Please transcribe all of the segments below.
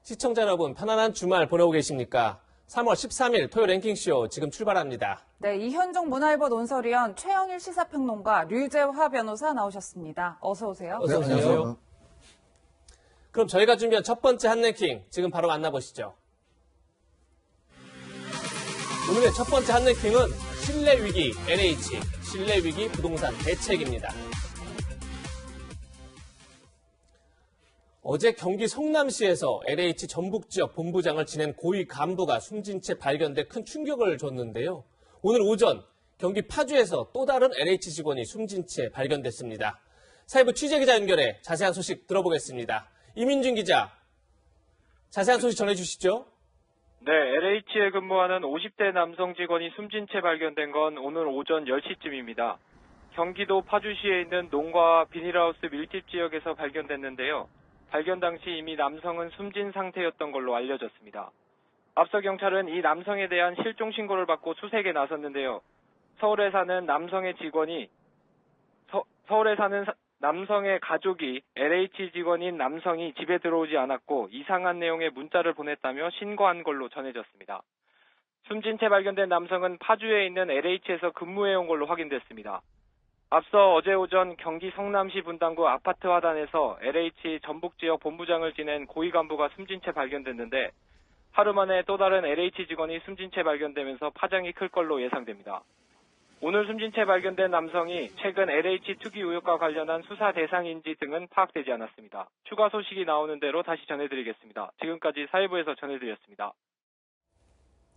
시청자 여러분, 편안한 주말 보내고 계십니까? 3월 13일 토요 랭킹쇼 지금 출발합니다. 네, 이현종 문화일보 논설위원, 최영일 시사평론가, 류재화 변호사 나오셨습니다. 어서 오세요. 어서 오세요. 안녕하세요. 그럼 저희가 준비한 첫 번째 핫랭킹 지금 바로 만나보시죠. 오늘의 첫 번째 핫랭킹은 신뢰위기 LH, 신뢰위기 부동산 대책입니다. 어제 경기 성남시에서 LH 전북지역 본부장을 지낸 고위 간부가 숨진 채 발견돼 큰 충격을 줬는데요. 오늘 오전 경기 파주에서 또 다른 LH 직원이 숨진 채 발견됐습니다. 사회부 취재기자 연결해 자세한 소식 들어보겠습니다. 이민준 기자, 자세한 소식 전해주시죠. 네, LH에 근무하는 50대 남성 직원이 숨진 채 발견된 건 오늘 오전 10시쯤입니다. 경기도 파주시에 있는 농가와 비닐하우스 밀집 지역에서 발견됐는데요. 발견 당시 이미 남성은 숨진 상태였던 걸로 알려졌습니다. 앞서 경찰은 이 남성에 대한 실종 신고를 받고 수색에 나섰는데요. 서울에 사는 남성의 가족이 LH 직원인 남성이 집에 들어오지 않았고 이상한 내용의 문자를 보냈다며 신고한 걸로 전해졌습니다. 숨진 채 발견된 남성은 파주에 있는 LH에서 근무해온 걸로 확인됐습니다. 앞서 어제 오전 경기 성남시 분당구 아파트 화단에서 LH 전북지역 본부장을 지낸 고위 간부가 숨진 채 발견됐는데 하루 만에 또 다른 LH 직원이 숨진 채 발견되면서 파장이 클 걸로 예상됩니다. 오늘 숨진 채 발견된 남성이 최근 LH 투기 의혹과 관련한 수사 대상인지 등은 파악되지 않았습니다. 추가 소식이 나오는 대로 다시 전해드리겠습니다. 지금까지 사회부에서 전해드렸습니다.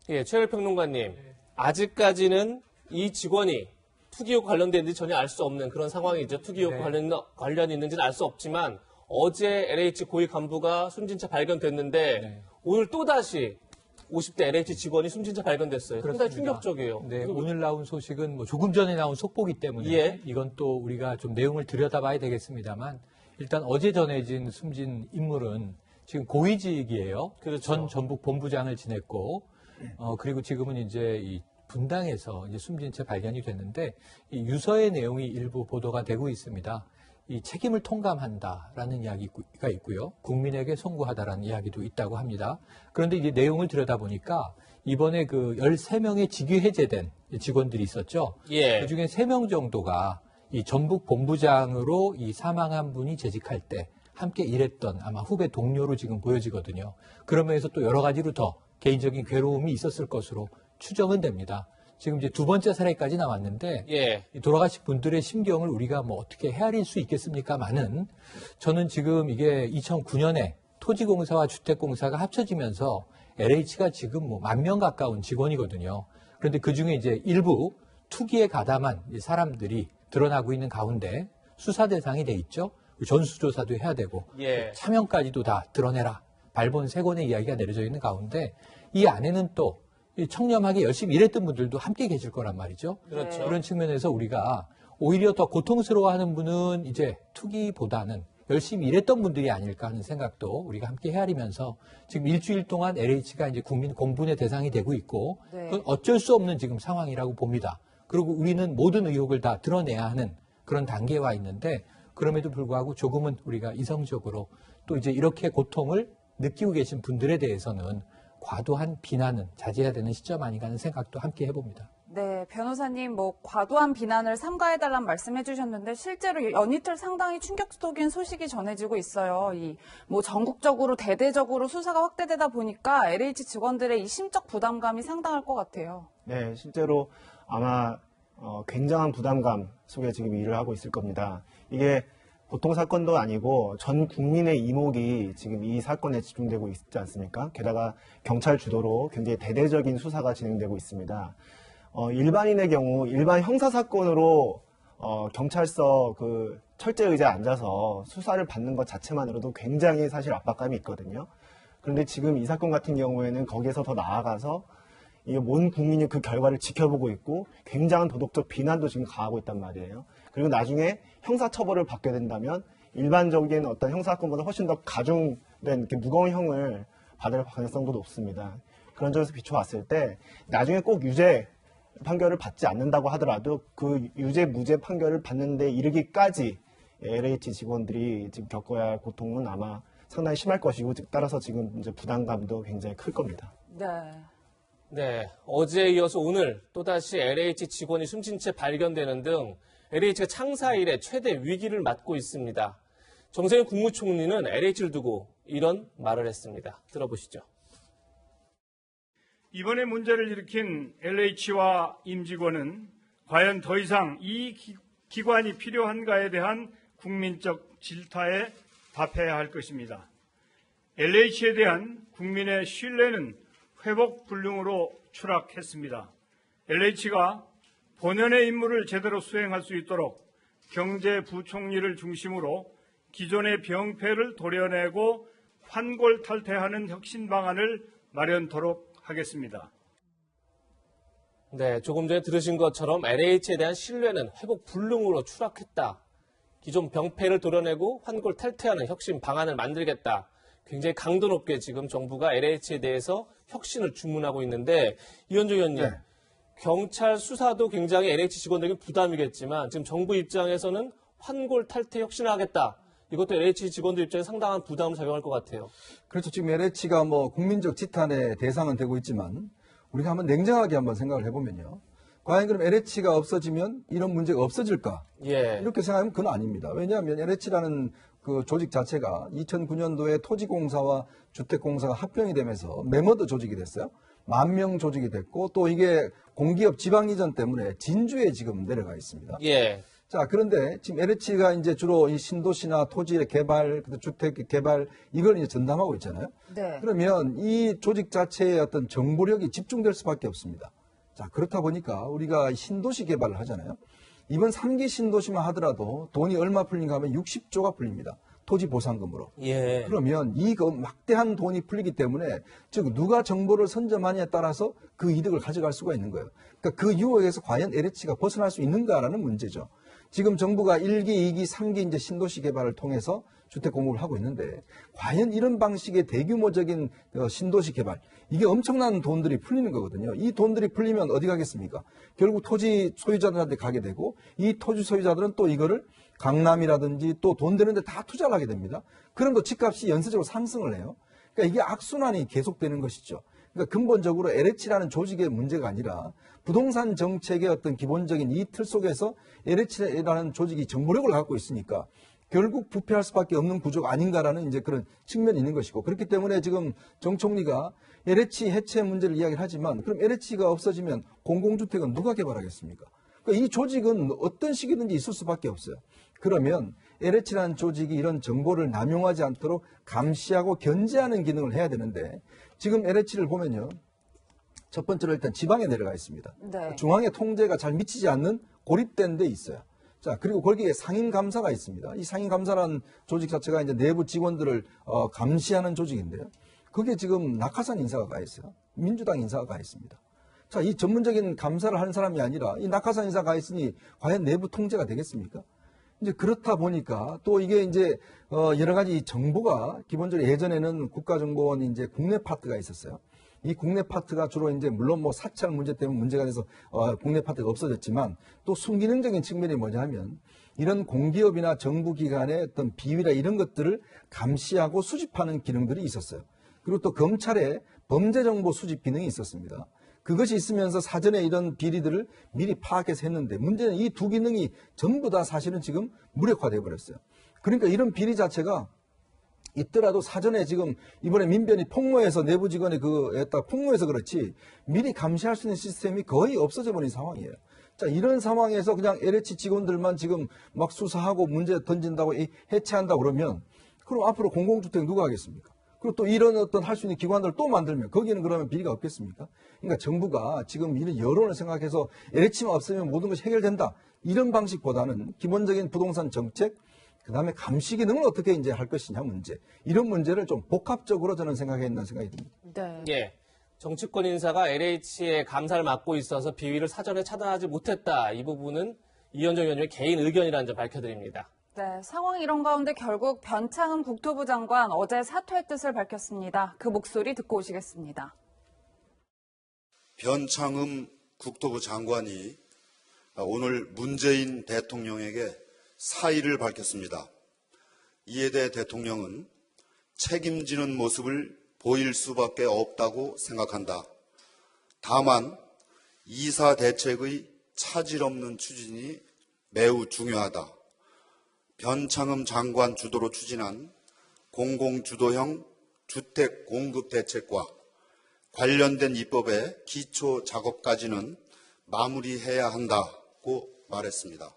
예, 최열 평론가님, 아직까지는 이 직원이 투기 의혹 관련된지 전혀 알 수 없는 그런 상황이죠. 투기 의혹 관련이 있는지는 알 수 없지만 어제 LH 고위 간부가 숨진 채 발견됐는데 오늘 또다시 50대 LH 직원이 숨진 채 발견됐어요. 상당히 충격적이에요. 네, 오늘 나온 소식은 조금 전에 나온 속보기 때문에 이건 또 우리가 좀 내용을 들여다봐야 되겠습니다만 일단 어제 전해진 숨진 인물은 지금 고위직이에요. 그래서 전 전북 본부장을 지냈고 그리고 지금은 이제 이 분당에서 이제 숨진 채 발견이 됐는데 이 유서의 내용이 일부 보도가 되고 있습니다. 이 책임을 통감한다라는 이야기가 있고요. 국민에게 송구하다라는 이야기도 있다고 합니다. 그런데 이제 내용을 들여다보니까 이번에 그 13명의 직위 해제된 직원들이 있었죠. 예. 그중에 3명 정도가 이 전북 본부장으로 이 사망한 분이 재직할 때 함께 일했던 아마 후배 동료로 지금 보여지거든요. 그런 면에서 또 여러 가지로 더 개인적인 괴로움이 있었을 것으로 추정은 됩니다. 지금 이제 두 번째 사례까지 나왔는데 돌아가신 분들의 심경을 우리가 뭐 어떻게 헤아릴 수 있겠습니까만은 저는 지금 이게 2009년에 토지공사와 주택공사가 합쳐지면서 LH가 지금 뭐 10,000명 가까운 직원이거든요. 그런데 그중에 이제 일부 투기에 가담한 사람들이 드러나고 있는 가운데 수사 대상이 돼 있죠. 전수조사도 해야 되고 차명까지도 다 드러내라. 발본 3권의 이야기가 내려져 있는 가운데 이 안에는 또 청렴하게 열심히 일했던 분들도 함께 계실 거란 말이죠. 그렇죠. 그런 측면에서 우리가 오히려 더 고통스러워하는 분은 이제 투기보다는 열심히 일했던 분들이 아닐까 하는 생각도 우리가 함께 헤아리면서 지금 일주일 동안 LH가 이제 국민 공분의 대상이 되고 있고 그건 어쩔 수 없는 지금 상황이라고 봅니다. 그리고 우리는 모든 의혹을 다 드러내야 하는 그런 단계에 와 있는데 그럼에도 불구하고 조금은 우리가 이성적으로 또 이제 이렇게 고통을 느끼고 계신 분들에 대해서는 과도한 비난은 자제해야 되는 시점 아닌가 하는 생각도 함께 해봅니다. 네, 변호사님 과도한 비난을 삼가해달라는 말씀해 주셨는데 실제로 연이틀 상당히 충격적인 소식이 전해지고 있어요. 전국적으로 대대적으로 수사가 확대되다 보니까 LH 직원들의 이 심적 부담감이 상당할 것 같아요. 네, 실제로 아마 굉장한 부담감 속에 지금 일을 하고 있을 겁니다. 이게 보통 사건도 아니고 전 국민의 이목이 지금 이 사건에 집중되고 있지 않습니까? 게다가 경찰 주도로 굉장히 대대적인 수사가 진행되고 있습니다. 일반인의 경우 일반 형사사건으로 경찰서 그 철제 의자에 앉아서 수사를 받는 것 자체만으로도 굉장히 사실 압박감이 있거든요. 그런데 지금 이 사건 같은 경우에는 거기에서 더 나아가서 이게 온 국민이 그 결과를 지켜보고 있고 굉장한 도덕적 비난도 지금 가하고 있단 말이에요. 그리고 나중에 형사처벌을 받게 된다면 일반적인 어떤 형사사건보다 훨씬 더 가중된 이렇게 무거운 형을 받을 가능성도 높습니다. 그런 점에서 비춰봤을 때 나중에 꼭 유죄 판결을 받지 않는다고 하더라도 그 유죄 무죄 판결을 받는 데 이르기까지 LH 직원들이 지금 겪어야 할 고통은 아마 상당히 심할 것이고 따라서 지금 이제 부담감도 굉장히 클 겁니다. 네. 네, 어제에 이어서 오늘 또다시 LH 직원이 숨진 채 발견되는 등 LH가 창사 이래 최대 위기를 맞고 있습니다. 정세균 국무총리는 LH를 두고 이런 말을 했습니다. 들어보시죠. 이번에 문제를 일으킨 LH와 임직원은 과연 더 이상 이 기관이 필요한가에 대한 국민적 질타에 답해야 할 것입니다. LH에 대한 국민의 신뢰는 회복 불능으로 추락했습니다. LH가 본연의 임무를 제대로 수행할 수 있도록 경제부총리를 중심으로 기존의 병폐를 도려내고 환골탈태하는 혁신 방안을 마련토록 하겠습니다. 네, 조금 전에 들으신 것처럼 LH에 대한 신뢰는 회복 불능으로 추락했다. 기존 병폐를 도려내고 환골탈태하는 혁신 방안을 만들겠다. 굉장히 강도 높게 지금 정부가 LH에 대해서 혁신을 주문하고 있는데 이현정 의원님, 네. 경찰 수사도 굉장히 LH 직원들에게 부담이겠지만 지금 정부 입장에서는 환골탈태 혁신을 하겠다. 이것도 LH 직원들 입장에 상당한 부담을 작용할 것 같아요. 그렇죠. 지금 LH가 뭐 국민적 지탄의 대상은 되고 있지만 우리가 한번 냉정하게 한번 생각을 해보면요. 과연 그럼 LH가 없어지면 이런 문제가 없어질까? 예. 이렇게 생각하면 그건 아닙니다. 왜냐하면 LH라는 그 조직 자체가 2009년도에 토지공사와 주택공사가 합병이 되면서 매머드 조직이 됐어요. 10,000명 조직이 됐고 또 이게 공기업 지방 이전 때문에 진주에 지금 내려가 있습니다. 예. 자, 그런데 지금 LH가 이제 주로 이 신도시나 토지의 개발, 주택 개발 이걸 이제 전담하고 있잖아요. 네. 그러면 이 조직 자체의 어떤 정보력이 집중될 수밖에 없습니다. 자, 그렇다 보니까 우리가 신도시 개발을 하잖아요. 이번 3기 신도시만 하더라도 돈이 얼마 풀린가 하면 60조가 풀립니다. 토지 보상금으로. 예. 그러면 이 막대한 돈이 풀리기 때문에 즉 누가 정보를 선점하냐에 따라서 그 이득을 가져갈 수가 있는 거예요. 그러니까 그 유혹에서 과연 LH가 벗어날 수 있는가라는 문제죠. 지금 정부가 1기, 2기, 3기 이제 신도시 개발을 통해서 주택 공급을 하고 있는데 과연 이런 방식의 대규모적인 신도시 개발 이게 엄청난 돈들이 풀리는 거거든요. 이 돈들이 풀리면 어디 가겠습니까? 결국 토지 소유자들한테 가게 되고 이 토지 소유자들은 또 이거를 강남이라든지 또 돈 되는데 다 투자를 하게 됩니다. 그럼 또 집값이 연쇄적으로 상승을 해요. 그러니까 이게 악순환이 계속되는 것이죠. 그러니까 근본적으로 LH라는 조직의 문제가 아니라 부동산 정책의 어떤 기본적인 이 틀 속에서 LH라는 조직이 정보력을 갖고 있으니까 결국 부패할 수밖에 없는 구조가 아닌가라는 이제 그런 측면이 있는 것이고 그렇기 때문에 지금 정 총리가 LH 해체 문제를 이야기를 하지만 그럼 LH가 없어지면 공공주택은 누가 개발하겠습니까? 그러니까 이 조직은 어떤 식이든지 있을 수밖에 없어요. 그러면 LH라는 조직이 이런 정보를 남용하지 않도록 감시하고 견제하는 기능을 해야 되는데 지금 LH를 보면요. 첫 번째로 일단 지방에 내려가 있습니다. 네. 중앙의 통제가 잘 미치지 않는 고립된 데 있어요. 자, 그리고 거기에 상임감사가 있습니다. 이 상임감사라는 조직 자체가 이제 내부 직원들을 감시하는 조직인데요. 그게 지금 낙하산 인사가 가 있어요. 민주당 인사가 가 있습니다. 자, 이 전문적인 감사를 하는 사람이 아니라 이 낙하산 인사가 가 있으니 과연 내부 통제가 되겠습니까? 이제 그렇다 보니까 또 이게 이제 여러 가지 정보가 기본적으로 예전에는 국가정보원이 이제 국내 파트가 있었어요. 이 국내 파트가 주로 이제 물론 뭐 사찰 문제 때문에 문제가 돼서 국내 파트가 없어졌지만 또 순기능적인 측면이 뭐냐 하면 이런 공기업이나 정부기관의 어떤 비위나 이런 것들을 감시하고 수집하는 기능들이 있었어요. 그리고 또 검찰의 범죄정보 수집 기능이 있었습니다. 그것이 있으면서 사전에 이런 비리들을 미리 파악해서 했는데 문제는 이 두 기능이 전부 다 사실은 지금 무력화되어 버렸어요. 그러니까 이런 비리 자체가 있더라도 사전에 지금 이번에 민변이 폭로해서 내부 직원의 폭로해서 그렇지 미리 감시할 수 있는 시스템이 거의 없어져 버린 상황이에요. 자, 이런 상황에서 그냥 LH 직원들만 지금 막 수사하고 문제 던진다고 해체한다고 그러면 그럼 앞으로 공공주택 누가 하겠습니까? 그리고 또 이런 어떤 할 수 있는 기관들을 또 만들면 거기는 그러면 비리가 없겠습니까? 그러니까 정부가 지금 이런 여론을 생각해서 LH만 없으면 모든 것이 해결된다. 이런 방식보다는 기본적인 부동산 정책, 그 다음에 감시 기능을 어떻게 이제 할 것이냐 문제. 이런 문제를 좀 복합적으로 저는 생각했다는 생각이 듭니다. 네. 예. 정치권 인사가 LH의 감사를 맡고 있어서 비위를 사전에 차단하지 못했다. 이 부분은 이현정 의원님의 개인 의견이라는 점 밝혀드립니다. 네, 상황이 이런 가운데 결국 변창흠 국토부 장관 어제 사퇴의 뜻을 밝혔습니다. 그 목소리 듣고 오시겠습니다. 변창흠 국토부 장관이 오늘 문재인 대통령에게 사의를 밝혔습니다. 이에 대해 대통령은 책임지는 모습을 보일 수밖에 없다고 생각한다. 다만 이사 대책의 차질 없는 추진이 매우 중요하다. 변창흠 장관 주도로 추진한 공공주도형 주택 공급 대책과 관련된 입법의 기초 작업까지는 마무리해야 한다고 말했습니다.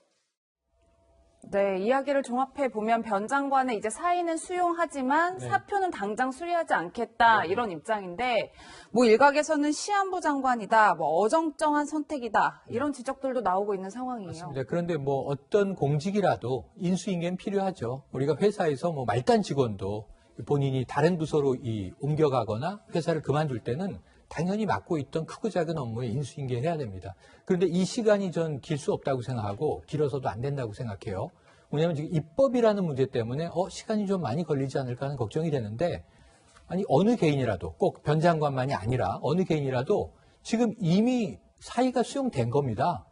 네, 이야기를 종합해 보면 변 장관의 이제 사의는 수용하지만 사표는 당장 수리하지 않겠다 이런 입장인데 뭐 일각에서는 시한부 장관이다, 뭐 어정쩡한 선택이다 이런 지적들도 나오고 있는 상황이에요. 맞습니다. 그런데 뭐 어떤 공직이라도 인수인계는 필요하죠. 우리가 회사에서 뭐 말단 직원도 본인이 다른 부서로 옮겨가거나 회사를 그만둘 때는 당연히 맡고 있던 크고 작은 업무에 인수인계를 해야 됩니다. 그런데 이 시간이 전 길 수 없다고 생각하고 길어서도 안 된다고 생각해요. 왜냐하면 지금 입법이라는 문제 때문에 시간이 좀 많이 걸리지 않을까 하는 걱정이 되는데 아니 어느 개인이라도 꼭 변 장관만이 아니라 어느 개인이라도 지금 이미 사의가 수용된 겁니다.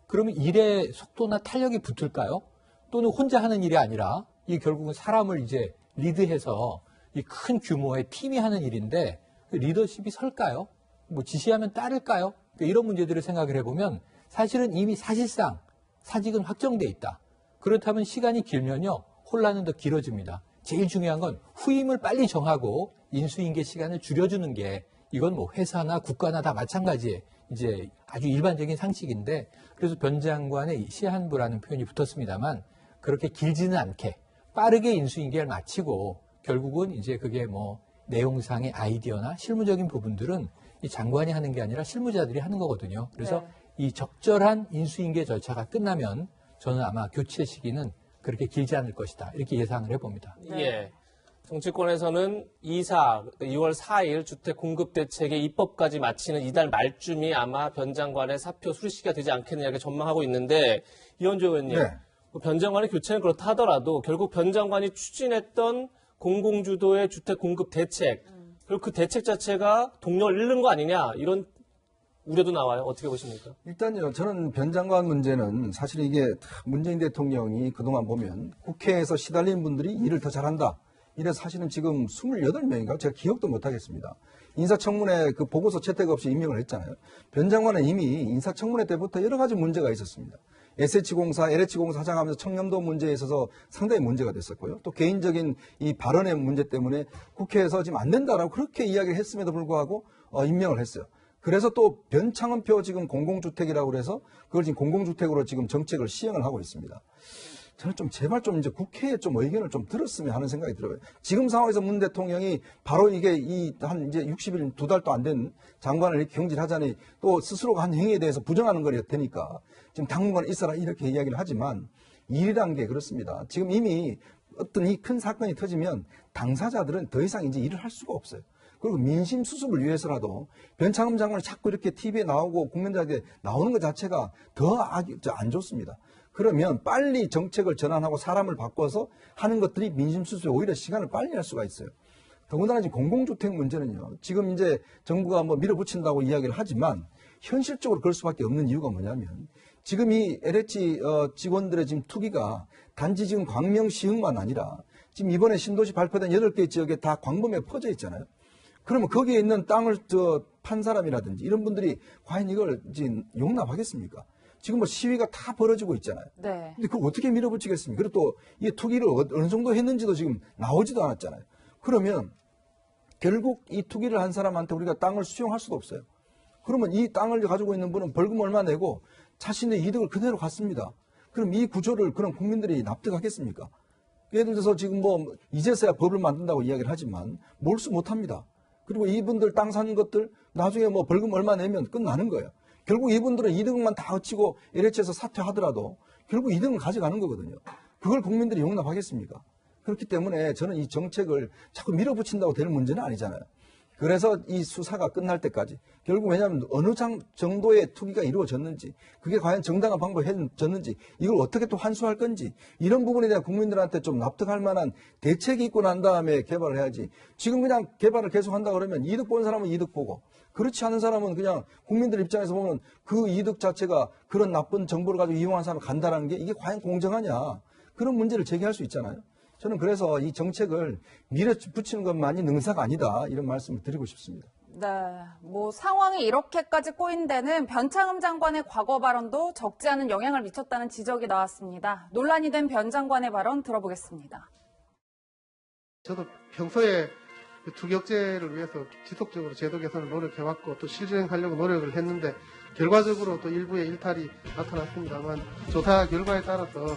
그러면 일의 속도나 탄력이 붙을까요? 또는 혼자 하는 일이 아니라 이 결국은 사람을 이제 리드해서 이 큰 규모의 팀이 하는 일인데 리더십이 설까요? 뭐 지시하면 따를까요? 이런 문제들을 생각을 해보면 사실은 이미 사실상 사직은 확정돼 있다. 그렇다면 시간이 길면요 혼란은 더 길어집니다. 제일 중요한 건 후임을 빨리 정하고 인수인계 시간을 줄여주는 게 이건 뭐 회사나 국가나 다 마찬가지의 이제 아주 일반적인 상식인데 그래서 변 장관의 시한부라는 표현이 붙었습니다만 그렇게 길지는 않게 빠르게 인수인계를 마치고 결국은 이제 그게 뭐 내용상의 아이디어나 실무적인 부분들은 이 장관이 하는 게 아니라 실무자들이 하는 거거든요. 그래서 이 적절한 인수인계 절차가 끝나면 저는 아마 교체 시기는 그렇게 길지 않을 것이다. 이렇게 예상을 해봅니다. 예. 정치권에서는 2월 4일 주택 공급 대책의 입법까지 마치는 이달 말쯤이 아마 변 장관의 사표 수리 시기가 되지 않겠느냐 이렇게 전망하고 있는데 이현주 의원님, 변 장관의 교체는 그렇다 하더라도 결국 변 장관이 추진했던 공공주도의 주택 공급 대책, 그리고 그 대책 자체가 동력을 잃는 거 아니냐 이런 우려도 나와요. 어떻게 보십니까? 일단요, 저는 변 장관 문제는 사실 이게 문재인 대통령이 그동안 보면 국회에서 시달린 분들이 일을 더 잘한다. 이래서 사실은 지금 28명인가? 제가 기억도 못하겠습니다. 인사청문회 그 보고서 채택 없이 임명을 했잖아요. 변 장관은 이미 인사청문회 때부터 여러 가지 문제가 있었습니다. SH공사, LH공사 사장하면서 청렴도 문제에 있어서 상당히 문제가 됐었고요. 또 개인적인 이 발언의 문제 때문에 국회에서 지금 안 된다라고 그렇게 이야기를 했음에도 불구하고 임명을 했어요. 그래서 또 변창흠표 지금 공공주택이라고 그래서 그걸 지금 공공주택으로 지금 정책을 시행을 하고 있습니다. 저는 좀 제발 좀 이제 국회에 좀 의견을 좀 들었으면 하는 생각이 들어요. 지금 상황에서 문 대통령이 바로 이게 한 이제 60일 2달도 안 된 장관을 이렇게 경질하자니 또 스스로가 한 행위에 대해서 부정하는 거리 되니까 지금 당분간 있어라 이렇게 이야기를 하지만 일이란 게 그렇습니다. 지금 이미 어떤 이 큰 사건이 터지면 당사자들은 더 이상 이제 일을 할 수가 없어요. 그리고 민심 수습을 위해서라도 변창흠 장관이 자꾸 이렇게 TV에 나오고 국민들에게 나오는 것 자체가 더 안 좋습니다. 그러면 빨리 정책을 전환하고 사람을 바꿔서 하는 것들이 민심 수습에 오히려 시간을 빨리 할 수가 있어요. 더군다나 지금 공공주택 문제는요. 지금 이제 정부가 뭐 밀어붙인다고 이야기를 하지만 현실적으로 그럴 수밖에 없는 이유가 뭐냐면 지금 이 LH 직원들의 지금 투기가 단지 지금 광명시흥만 아니라 지금 이번에 신도시 발표된 8개 지역에 다 광범위에 퍼져 있잖아요. 그러면 거기에 있는 땅을 판 사람이라든지 이런 분들이 과연 이걸 지금 용납하겠습니까? 지금 뭐 시위가 다 벌어지고 있잖아요. 네. 근데 그걸 어떻게 밀어붙이겠습니까? 그리고 또 이 투기를 어느 정도 했는지도 지금 나오지도 않았잖아요. 그러면 결국 이 투기를 한 사람한테 우리가 땅을 수용할 수도 없어요. 그러면 이 땅을 가지고 있는 분은 벌금 얼마 내고 자신의 이득을 그대로 갖습니다. 그럼 이 구조를 그런 국민들이 납득하겠습니까? 예를 들어서 지금 뭐 이제서야 법을 만든다고 이야기를 하지만 몰수 못합니다. 그리고 이분들 땅 사는 것들 나중에 뭐 벌금 얼마 내면 끝나는 거예요. 결국 이분들은 이득만 다 얻치고 LH에서 사퇴하더라도 결국 이득은 가져가는 거거든요. 그걸 국민들이 용납하겠습니까? 그렇기 때문에 저는 이 정책을 자꾸 밀어붙인다고 되는 문제는 아니잖아요. 그래서 이 수사가 끝날 때까지 결국 왜냐하면 어느 정도의 투기가 이루어졌는지 그게 과연 정당한 방법이 해졌는지 이걸 어떻게 또 환수할 건지 이런 부분에 대한 국민들한테 좀 납득할 만한 대책이 있고 난 다음에 개발을 해야지 지금 그냥 개발을 계속한다 그러면 이득 본 사람은 이득 보고 그렇지 않은 사람은 그냥 국민들 입장에서 보면 그 이득 자체가 그런 나쁜 정보를 가지고 이용한 사람을 간다라는 게 이게 과연 공정하냐 그런 문제를 제기할 수 있잖아요. 저는 그래서 이 정책을 밀어붙이는 것만이 능사가 아니다 이런 말씀을 드리고 싶습니다. 네, 뭐 상황이 이렇게까지 꼬인 데는 변창흠 장관의 과거 발언도 적지 않은 영향을 미쳤다는 지적이 나왔습니다. 논란이 된 변 장관의 발언 들어보겠습니다. 저도 평소에 투격제를 위해서 지속적으로 제도 개선을 노력해왔고 또 실행하려고 노력을 했는데 결과적으로 또 일부의 일탈이 나타났습니다만 조사 결과에 따라서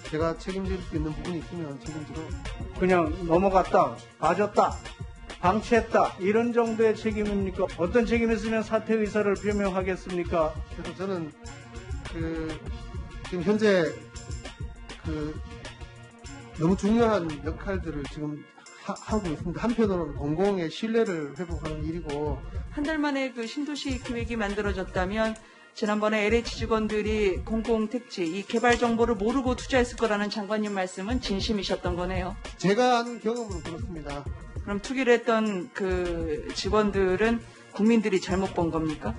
제가 책임질 수 있는 부분이 있으면 책임지고 그냥 넘어갔다, 봐줬다, 방치했다 이런 정도의 책임입니까? 어떤 책임이 있으면 사퇴 의사를 표명하겠습니까? 그래서 저는 지금 현재 너무 중요한 역할들을 지금 하고 있습니다. 한편으로는 공공의 신뢰를 회복하는 일이고 한 달 만에 그 신도시 계획이 만들어졌다면 지난번에 LH 직원들이 공공택지 이 개발 정보를 모르고 투자했을 거라는 장관님 말씀은 진심이셨던 거네요. 제가 아는 경험으로 그렇습니다. 그럼 투기를 했던 그 직원들은 국민들이 잘못 본 겁니까?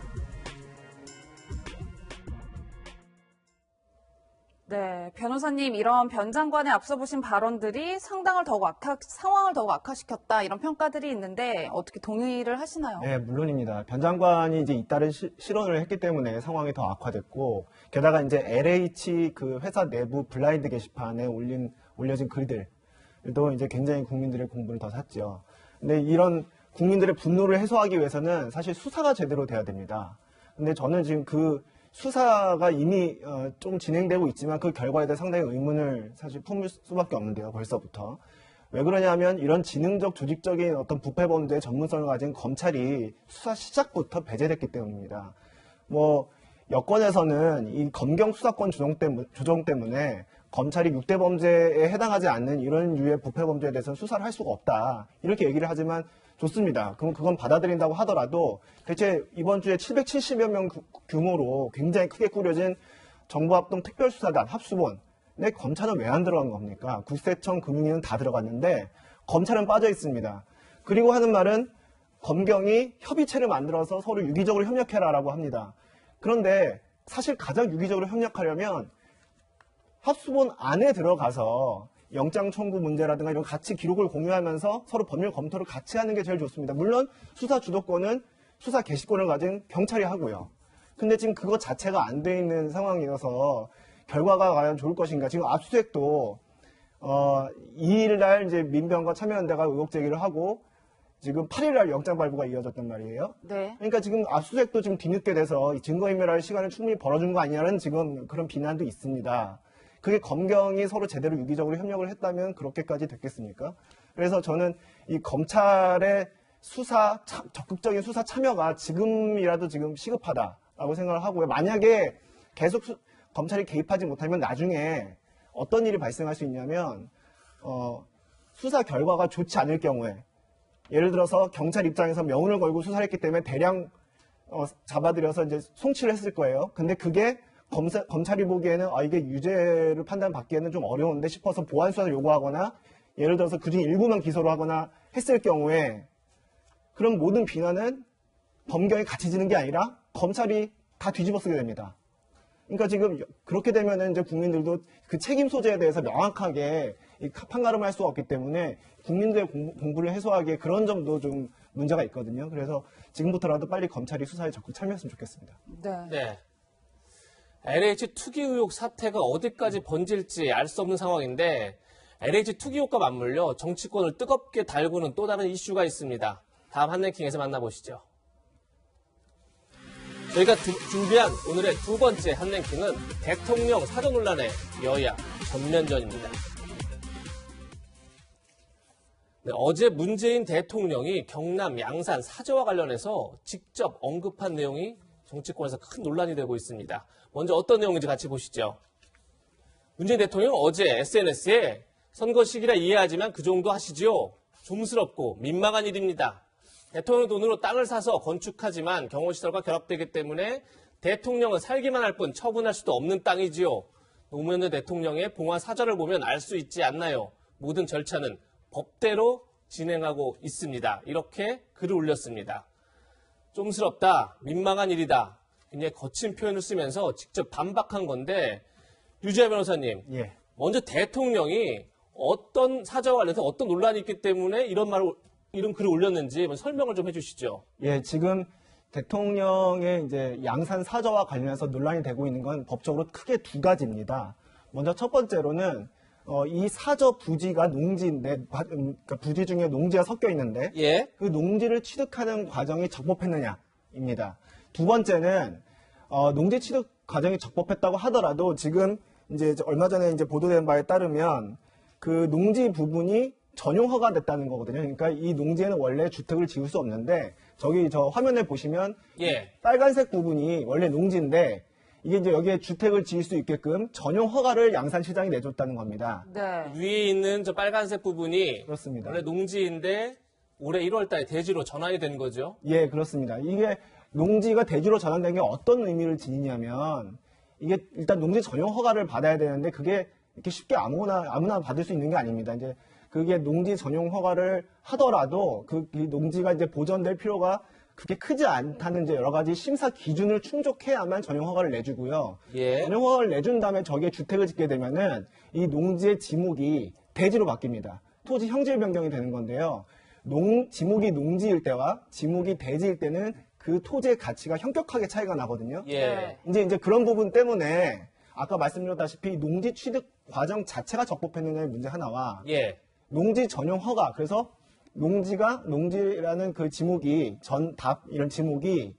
네, 변호사님 이런 변 장관의 앞서 보신 발언들이 상황을 더욱 악화시켰다 이런 평가들이 있는데 어떻게 동의를 하시나요? 네, 물론입니다. 변 장관이 이제 잇따른 실언을 했기 때문에 상황이 더 악화됐고, 게다가 이제 LH 그 회사 내부 블라인드 게시판에 올려진 글들도 이제 굉장히 국민들의 공분을 더 샀죠. 근데 이런 국민들의 분노를 해소하기 위해서는 사실 수사가 제대로 돼야 됩니다. 근데 저는 지금 그 수사가 이미 좀 진행되고 있지만 그 결과에 대해 상당히 의문을 사실 품을 수밖에 없는데요, 벌써부터. 왜 그러냐면 이런 지능적 조직적인 어떤 부패 범죄의 전문성을 가진 검찰이 수사 시작부터 배제됐기 때문입니다. 뭐 여권에서는 이 검경 수사권 조정 때문에 검찰이 6대 범죄에 해당하지 않는 이런 유의 부패 범죄에 대해서는 수사를 할 수가 없다. 이렇게 얘기를 하지만 좋습니다. 그럼 그건 받아들인다고 하더라도 대체 이번 주에 770여 명 규모로 굉장히 크게 꾸려진 정부합동 특별수사단 합수본에 검찰은 왜 안 들어간 겁니까? 국세청, 금융위는 다 들어갔는데 검찰은 빠져 있습니다. 그리고 하는 말은 검경이 협의체를 만들어서 서로 유기적으로 협력해라라고 합니다. 그런데 사실 가장 유기적으로 협력하려면 합수본 안에 들어가서 영장 청구 문제라든가 이런 같이 기록을 공유하면서 서로 법률 검토를 같이 하는 게 제일 좋습니다. 물론 수사 주도권은 수사 개시권을 가진 경찰이 하고요. 근데 지금 그것 자체가 안 돼 있는 상황이어서 결과가 과연 좋을 것인가. 지금 압수수색도 2일날 이제 민변과 참여연대가 의혹 제기를 하고 지금 8일날 영장 발부가 이어졌단 말이에요. 네. 그러니까 지금 압수수색도 좀 뒤늦게 돼서 증거인멸할 시간을 충분히 벌어준 거 아니냐는 지금 그런 비난도 있습니다. 그게 검경이 서로 제대로 유기적으로 협력을 했다면 그렇게까지 됐겠습니까? 그래서 저는 이 검찰의 적극적인 수사 참여가 지금이라도 지금 시급하다라고 생각을 하고요. 만약에 계속 검찰이 개입하지 못하면 나중에 어떤 일이 발생할 수 있냐면 수사 결과가 좋지 않을 경우에 예를 들어서 경찰 입장에서 명운을 걸고 수사를 했기 때문에 대량 잡아들여서 이제 송치를 했을 거예요. 근데 그게 검찰이 보기에는 이게 유죄를 판단받기에는 좀 어려운데 싶어서 보완 수사를 요구하거나 예를 들어서 그중에 일부만 기소를 하거나 했을 경우에 그럼 모든 비난은 검경이 같이 지는 게 아니라 검찰이 다 뒤집어 쓰게 됩니다. 그러니까 지금 그렇게 되면은 이제 국민들도 그 책임 소재에 대해서 명확하게 판가름을 할 수가 없기 때문에 국민들의 공부를 해소하기에 그런 점도 좀 문제가 있거든요. 그래서 지금부터라도 빨리 검찰이 수사에 적극 참여했으면 좋겠습니다. 네. LH 투기 의혹 사태가 어디까지 번질지 알 수 없는 상황인데 LH 투기 의혹과 맞물려 정치권을 뜨겁게 달구는 또 다른 이슈가 있습니다. 다음 한랭킹에서 만나보시죠. 저희가 준비한 오늘의 두 번째 한랭킹은 대통령 사저 논란의 여야 전면전입니다. 네, 어제 문재인 대통령이 경남 양산 사저와 관련해서 직접 언급한 내용이 정치권에서 큰 논란이 되고 있습니다. 먼저 어떤 내용인지 같이 보시죠. 문재인 대통령은 어제 SNS에 선거 시기라 이해하지만 그 정도 하시지요. 좀스럽고 민망한 일입니다. 대통령 돈으로 땅을 사서 건축하지만 경호시설과 결합되기 때문에 대통령은 살기만 할 뿐 처분할 수도 없는 땅이지요. 노무현 전 대통령의 봉화 사저를 보면 알 수 있지 않나요? 모든 절차는 법대로 진행하고 있습니다. 이렇게 글을 올렸습니다. 좀스럽다, 민망한 일이다. 굉장히 거친 표현을 쓰면서 직접 반박한 건데 유지아 변호사님, 예. 먼저 대통령이 어떤 사저와 관련해서 어떤 논란이 있기 때문에 이런 글을 올렸는지 설명을 좀 해주시죠. 예, 지금 대통령의 이제 양산 사저와 관련해서 논란이 되고 있는 건 법적으로 크게 두 가지입니다. 먼저 첫 번째로는 이 사저 부지가 농지인데, 그러니까 부지 중에 농지가 섞여 있는데, 예. 그 농지를 취득하는 과정이 적법했느냐입니다. 두 번째는 농지 취득 과정이 적법했다고 하더라도 지금 이제 얼마 전에 이제 보도된 바에 따르면 그 농지 부분이 전용 허가됐다는 거거든요. 그러니까 이 농지에는 원래 주택을 지을 수 없는데 저기 저 화면에 보시면 예. 빨간색 부분이 원래 농지인데 이게 이제 여기에 주택을 지을 수 있게끔 전용 허가를 양산시장이 내줬다는 겁니다. 네. 위에 있는 저 빨간색 부분이 그렇습니다. 원래 농지인데 올해 1월 달에 대지로 전환이 된 거죠. 예, 그렇습니다. 이게 농지가 대지로 전환된 게 어떤 의미를 지니냐면 이게 일단 농지 전용 허가를 받아야 되는데 그게 이렇게 쉽게 아무나 받을 수 있는 게 아닙니다. 이제 그게 농지 전용 허가를 하더라도 그 농지가 이제 보전될 필요가 그렇게 크지 않다는 이제 여러 가지 심사 기준을 충족해야만 전용 허가를 내주고요. 예. 전용 허가를 내준 다음에 저기에 주택을 짓게 되면은 이 농지의 지목이 대지로 바뀝니다. 토지 형질 변경이 되는 건데요. 지목이 농지일 때와 지목이 대지일 때는 그 토지의 가치가 현격하게 차이가 나거든요. 예. 이제 그런 부분 때문에 아까 말씀드렸다시피 농지 취득 과정 자체가 적법했느냐의 문제 하나와 예. 농지 전용 허가, 그래서 농지라는 그 지목이 답 이런 지목이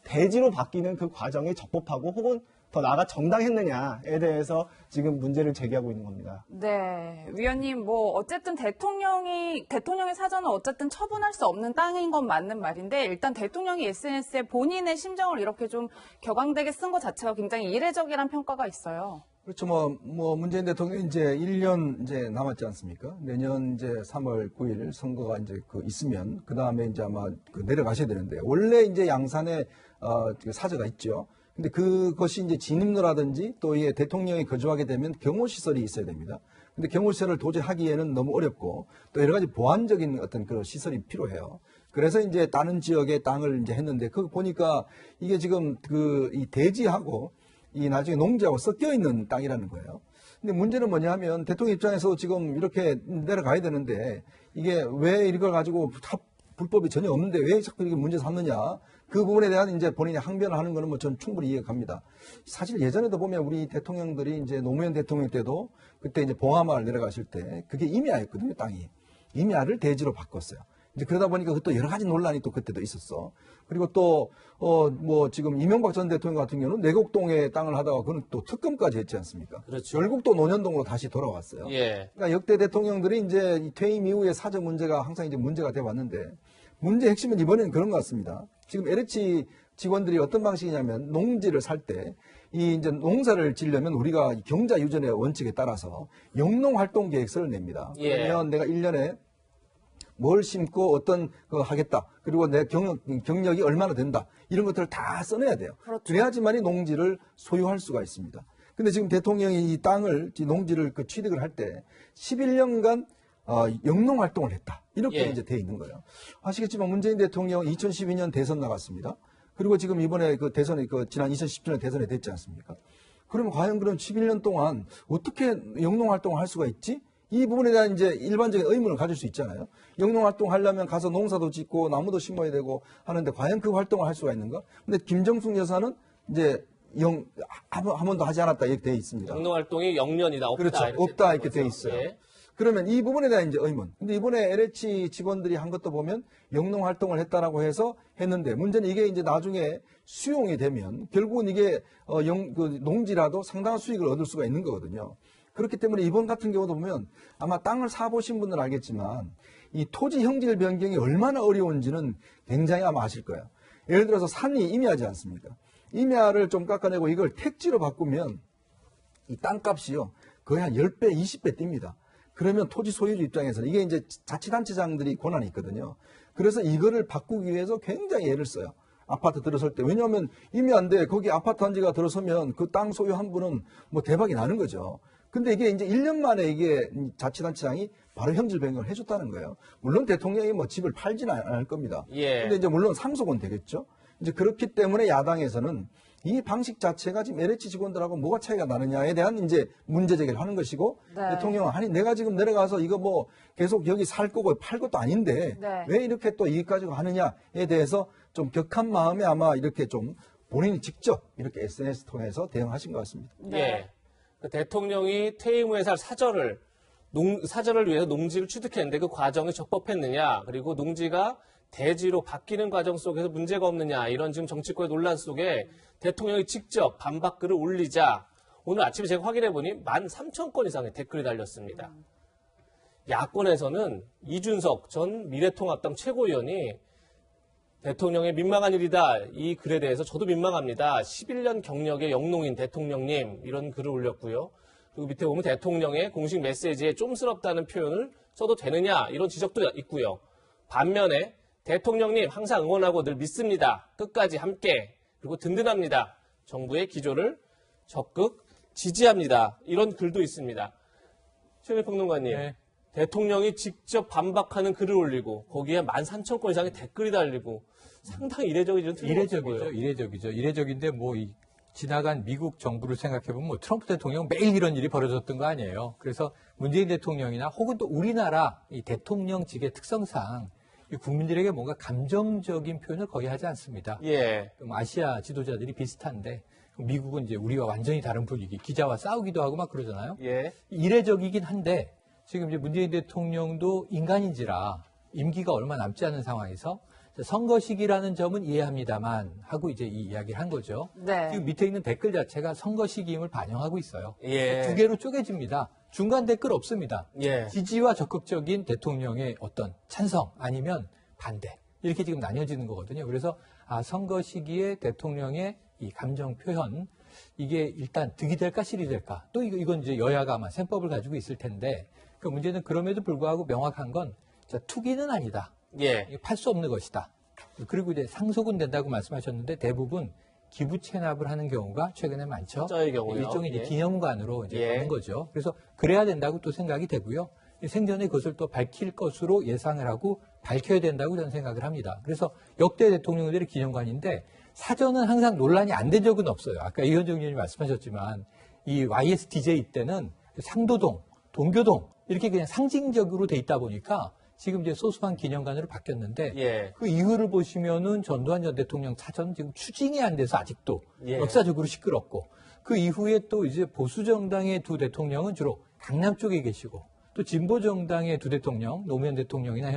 대지로 바뀌는 그 과정이 적법하고 혹은 더 나아가 정당했느냐에 대해서 지금 문제를 제기하고 있는 겁니다. 네, 위원님, 어쨌든 대통령의 사전은 어쨌든 처분할 수 없는 땅인 건 맞는 말인데, 일단 대통령이 SNS에 본인의 심정을 이렇게 좀 격앙되게 쓴 것 자체가 굉장히 이례적이란 평가가 있어요. 그렇죠. 문재인 대통령이 이제 1년 이제 남았지 않습니까? 내년 이제 3월 9일 선거가 이제 있으면, 그 다음에 이제 아마 내려가셔야 되는데, 원래 이제 양산에, 사저가 있죠. 근데 그것이 이제 진입로라든지 또 이게 대통령이 거주하게 되면 경호시설이 있어야 됩니다. 근데 경호시설을 도저히 하기에는 너무 어렵고 또 여러 가지 보완적인 어떤 그런 시설이 필요해요. 그래서 이제 다른 지역의 땅을 이제 했는데 그거 보니까 이게 지금 이 대지하고 이 나중에 농지하고 섞여 있는 땅이라는 거예요. 근데 문제는 뭐냐 하면 대통령 입장에서 지금 이렇게 내려가야 되는데 이게 왜 이걸 가지고 불법이 전혀 없는데 왜 자꾸 이렇게 문제 삼느냐. 그 부분에 대한 이제 본인이 항변을 하는 거는 저는 충분히 이해가 갑니다. 사실 예전에도 보면 우리 대통령들이 이제 노무현 대통령 때도 그때 이제 봉하마을 내려가실 때 그게 임야였거든요, 땅이. 임야를 대지로 바꿨어요. 이제 그러다 보니까 또 여러 가지 논란이 또 그때도 있었어. 그리고 또, 지금 이명박 전 대통령 같은 경우는 내곡동에 땅을 하다가 그는 또 특검까지 했지 않습니까? 그렇죠. 결국 또 논현동으로 다시 돌아왔어요. 예. 그러니까 역대 대통령들이 이제 퇴임 이후에 사저 문제가 항상 이제 문제가 돼 왔는데 문제 핵심은 이번에는 그런 것 같습니다. 지금 LH 직원들이 어떤 방식이냐면 농지를 살 때 이 이제 농사를 지으려면 우리가 경자 유전의 원칙에 따라서 영농 활동 계획서를 냅니다. 예. 그러면 내가 1년에 뭘 심고 어떤 거 하겠다. 그리고 내 경력이 얼마나 된다. 이런 것들을 다 써내야 돼요. 그렇죠. 그래야지만이 농지를 소유할 수가 있습니다. 근데 지금 대통령이 이 땅을, 이 농지를 취득을 할 때 11년간 영농 활동을 했다. 이렇게 예. 이제 돼 있는 거예요. 아시겠지만 문재인 대통령 2012년 대선 나갔습니다. 그리고 지금 이번에 대선에 지난 2017년 대선에 됐지 않습니까? 그러면 과연 그럼 11년 동안 어떻게 영농 활동을 할 수가 있지? 이 부분에 대한 이제 일반적인 의문을 가질 수 있잖아요. 영농 활동 하려면 가서 농사도 짓고 나무도 심어야 되고 하는데 과연 그 활동을 할 수가 있는가? 근데 김정숙 여사는 이제 한 번도 하지 않았다 이렇게 돼 있습니다. 영농 활동이 0년이다. 없다. 그렇죠. 이렇게 없다 이렇게 거죠. 돼 있어요. 예. 그러면 이 부분에 대한 이제 의문. 근데 이번에 LH 직원들이 한 것도 보면 영농 활동을 했다라고 해서 했는데 문제는 이게 이제 나중에 수용이 되면 결국은 이게 농지라도 상당한 수익을 얻을 수가 있는 거거든요. 그렇기 때문에 이번 같은 경우도 보면 아마 땅을 사보신 분들은 알겠지만 이 토지 형질 변경이 얼마나 어려운지는 굉장히 아마 아실 거예요. 예를 들어서 산이 임야지 않습니까? 임야를 좀 깎아내고 이걸 택지로 바꾸면 이 땅값이요. 거의 한 10배, 20배 뜁니다. 그러면 토지 소유주 입장에서는 이게 이제 자치단체장들이 권한이 있거든요. 그래서 이거를 바꾸기 위해서 굉장히 애를 써요. 아파트 들어설 때. 왜냐하면 임야인데 거기 아파트 한 지가 들어서면 그 땅 소유 한 분은 뭐 대박이 나는 거죠. 근데 이게 이제 1년 만에 이게 자치단체장이 바로 형질 변경을 해줬다는 거예요. 물론 대통령이 뭐 집을 팔지는 않을 겁니다. 예. 근데 이제 물론 상속은 되겠죠. 이제 그렇기 때문에 야당에서는 이 방식 자체가 지금 LH 직원들하고 뭐가 차이가 나느냐에 대한 이제 문제 제기를 하는 것이고 네. 대통령은 아니 내가 지금 내려가서 이거 뭐 계속 여기 살 거고 팔 것도 아닌데 네. 왜 이렇게 또 이익 가지고 하느냐에 대해서 좀 격한 마음에 아마 이렇게 좀 본인이 직접 이렇게 SNS 통해서 대응하신 것 같습니다. 네. 예. 그 대통령이 퇴임 후에 살 사절을 위해서 농지를 취득했는데 그 과정이 적법했느냐, 그리고 농지가 대지로 바뀌는 과정 속에서 문제가 없느냐, 이런 지금 정치권의 논란 속에 대통령이 직접 반박글을 올리자 오늘 아침에 제가 확인해보니 13,000건 이상의 댓글이 달렸습니다. 야권에서는 이준석 전 미래통합당 최고위원이 대통령의 민망한 일이다, 이 글에 대해서 저도 민망합니다. 11년 경력의 영농인 대통령님, 이런 글을 올렸고요. 그리고 밑에 보면 대통령의 공식 메시지에 좀스럽다는 표현을 써도 되느냐, 이런 지적도 있고요. 반면에 대통령님 항상 응원하고 늘 믿습니다. 끝까지 함께, 그리고 든든합니다. 정부의 기조를 적극 지지합니다. 이런 글도 있습니다. 최근에 평론가님, 네. 대통령이 직접 반박하는 글을 올리고 거기에 13,000건 이상의 댓글이 달리고 상당히 이례적이죠. 이례적이죠. 이례적인데 뭐 지나간 미국 정부를 생각해보면 뭐 트럼프 대통령 매일 이런 일이 벌어졌던 거 아니에요. 그래서 문재인 대통령이나 혹은 또 우리나라 이 대통령직의 특성상 이 국민들에게 뭔가 감정적인 표현을 거의 하지 않습니다. 예. 아시아 지도자들이 비슷한데 미국은 이제 우리와 완전히 다른 분위기, 기자와 싸우기도 하고 막 그러잖아요. 예. 이례적이긴 한데 지금 이제 문재인 대통령도 인간인지라 임기가 얼마 남지 않은 상황에서 선거 시기라는 점은 이해합니다만 하고 이제 이 이야기를 한 거죠. 네. 지금 밑에 있는 댓글 자체가 선거 시기임을 반영하고 있어요. 예. 두 개로 쪼개집니다. 중간 댓글 없습니다. 예. 지지와 적극적인 대통령의 어떤 찬성 아니면 반대 이렇게 지금 나뉘어지는 거거든요. 그래서 선거 시기에 대통령의 이 감정 표현 이게 일단 득이 될까 실이 될까 또 이건 이제 여야가 아마 셈법을 가지고 있을 텐데 그 문제는 그럼에도 불구하고 명확한 건 투기는 아니다. 예. 팔 수 없는 것이다. 그리고 이제 상속은 된다고 말씀하셨는데 대부분 기부 체납을 하는 경우가 최근에 많죠. 투자의 경우요. 일종의 이제 예. 기념관으로 이제 예. 가는 거죠. 그래서 그래야 된다고 또 생각이 되고요. 생전에 그것을 또 밝힐 것으로 예상을 하고 밝혀야 된다고 저는 생각을 합니다. 그래서 역대 대통령들의 기념관인데 사전은 항상 논란이 안 된 적은 없어요. 아까 이현정 의원님 말씀하셨지만 이 YSDJ 때는 상도동, 동교동 이렇게 그냥 상징적으로 돼 있다 보니까 지금 이제 소소한 기념관으로 바뀌었는데 예. 그 이유를 보시면은 전두환 전 대통령 사전 지금 추징이 안 돼서 아직도 예. 역사적으로 시끄럽고 그 이후에 또 이제 보수 정당의 두 대통령은 주로 강남 쪽에 계시고 또 진보 정당의 두 대통령 노무현 대통령이나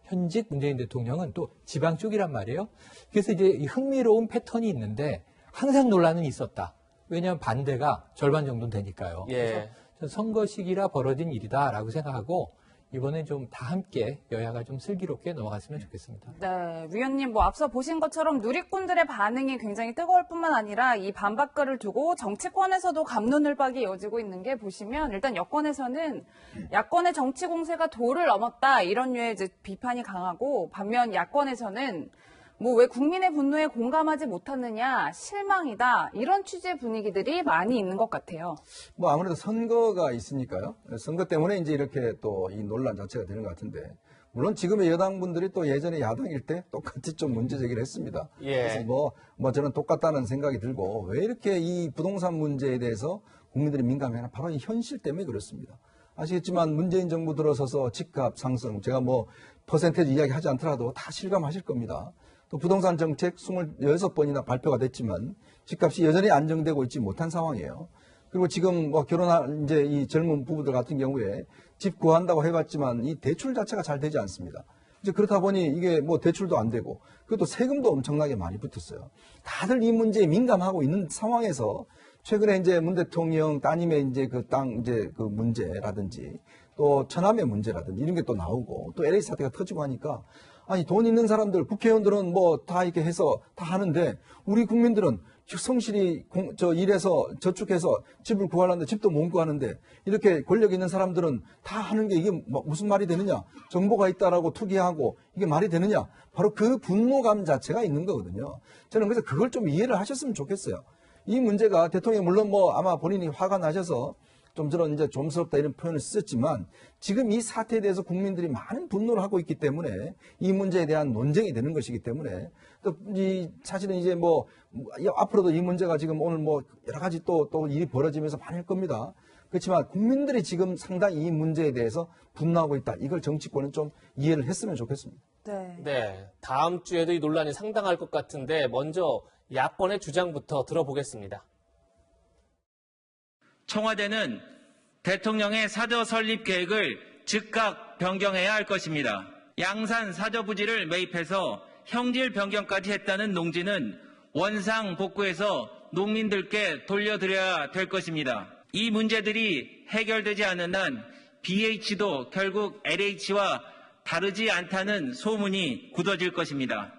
현직 문재인 대통령은 또 지방 쪽이란 말이에요. 그래서 이제 이 흥미로운 패턴이 있는데 항상 논란은 있었다. 왜냐하면 반대가 절반 정도는 되니까요. 예. 그래서 선거 시기라 벌어진 일이다라고 생각하고 이번엔 좀 다 함께 여야가 좀 슬기롭게 넘어갔으면 좋겠습니다. 네, 위원님 뭐 앞서 보신 것처럼 누리꾼들의 반응이 굉장히 뜨거울 뿐만 아니라 이 반박글을 두고 정치권에서도 갑론을박이 이어지고 있는 게 보시면 일단 여권에서는 야권의 정치 공세가 도를 넘었다 이런 류의 이제 비판이 강하고 반면 야권에서는 뭐 왜 국민의 분노에 공감하지 못하느냐 실망이다 이런 취지의 분위기들이 많이 있는 것 같아요. 뭐 아무래도 선거가 있으니까요. 선거 때문에 이제 이렇게 또 이 논란 자체가 되는 것 같은데 물론 지금의 여당분들이 또 예전에 야당일 때 똑같이 좀 문제 제기를 했습니다. 예. 그래서 뭐 저는 똑같다는 생각이 들고 왜 이렇게 이 부동산 문제에 대해서 국민들이 민감해하나 바로 이 현실 때문에 그렇습니다. 아시겠지만 문재인 정부 들어서서 집값 상승 제가 뭐 퍼센테이지 이야기 하지 않더라도 다 실감하실 겁니다. 또 부동산 정책 26번이나 발표가 됐지만 집값이 여전히 안정되고 있지 못한 상황이에요. 그리고 지금 뭐 결혼한 이제 이 젊은 부부들 같은 경우에 집 구한다고 해봤지만 이 대출 자체가 잘 되지 않습니다. 이제 그렇다 보니 이게 뭐 대출도 안 되고 그것도 세금도 엄청나게 많이 붙었어요. 다들 이 문제에 민감하고 있는 상황에서 최근에 이제 문 대통령 따님의 이제 그 땅 이제 그 문제라든지 또 처남의 문제라든지 이런 게 또 나오고 또 LH 사태가 터지고 하니까 아니 돈 있는 사람들 국회의원들은 뭐 다 이렇게 해서 다 하는데 우리 국민들은 성실히 일해서 저축해서 집을 구하려는데 집도 못 구하는데 이렇게 권력 있는 사람들은 다 하는 게 이게 무슨 말이 되느냐 정보가 있다라고 투기하고 이게 말이 되느냐 바로 그 분노감 자체가 있는 거거든요. 저는 그래서 그걸 좀 이해를 하셨으면 좋겠어요. 이 문제가 대통령이 물론 뭐 아마 본인이 화가 나셔서 좀 저런 이제 좀스럽다 이런 표현을 썼지만 지금 이 사태에 대해서 국민들이 많은 분노를 하고 있기 때문에 이 문제에 대한 논쟁이 되는 것이기 때문에 또 이 사실은 이제 뭐 앞으로도 이 문제가 지금 오늘 뭐 여러 가지 또 일이 벌어지면서 많을 겁니다. 그렇지만 국민들이 지금 상당히 이 문제에 대해서 분노하고 있다. 이걸 정치권은 좀 이해를 했으면 좋겠습니다. 네. 다음 주에도 이 논란이 상당할 것 같은데 먼저 야권의 주장부터 들어보겠습니다. 청와대는 대통령의 사저 설립 계획을 즉각 변경해야 할 것입니다. 양산 사저 부지를 매입해서 형질 변경까지 했다는 농지는 원상 복구해서 농민들께 돌려드려야 될 것입니다. 이 문제들이 해결되지 않는 한 BH도 결국 LH와 다르지 않다는 소문이 굳어질 것입니다.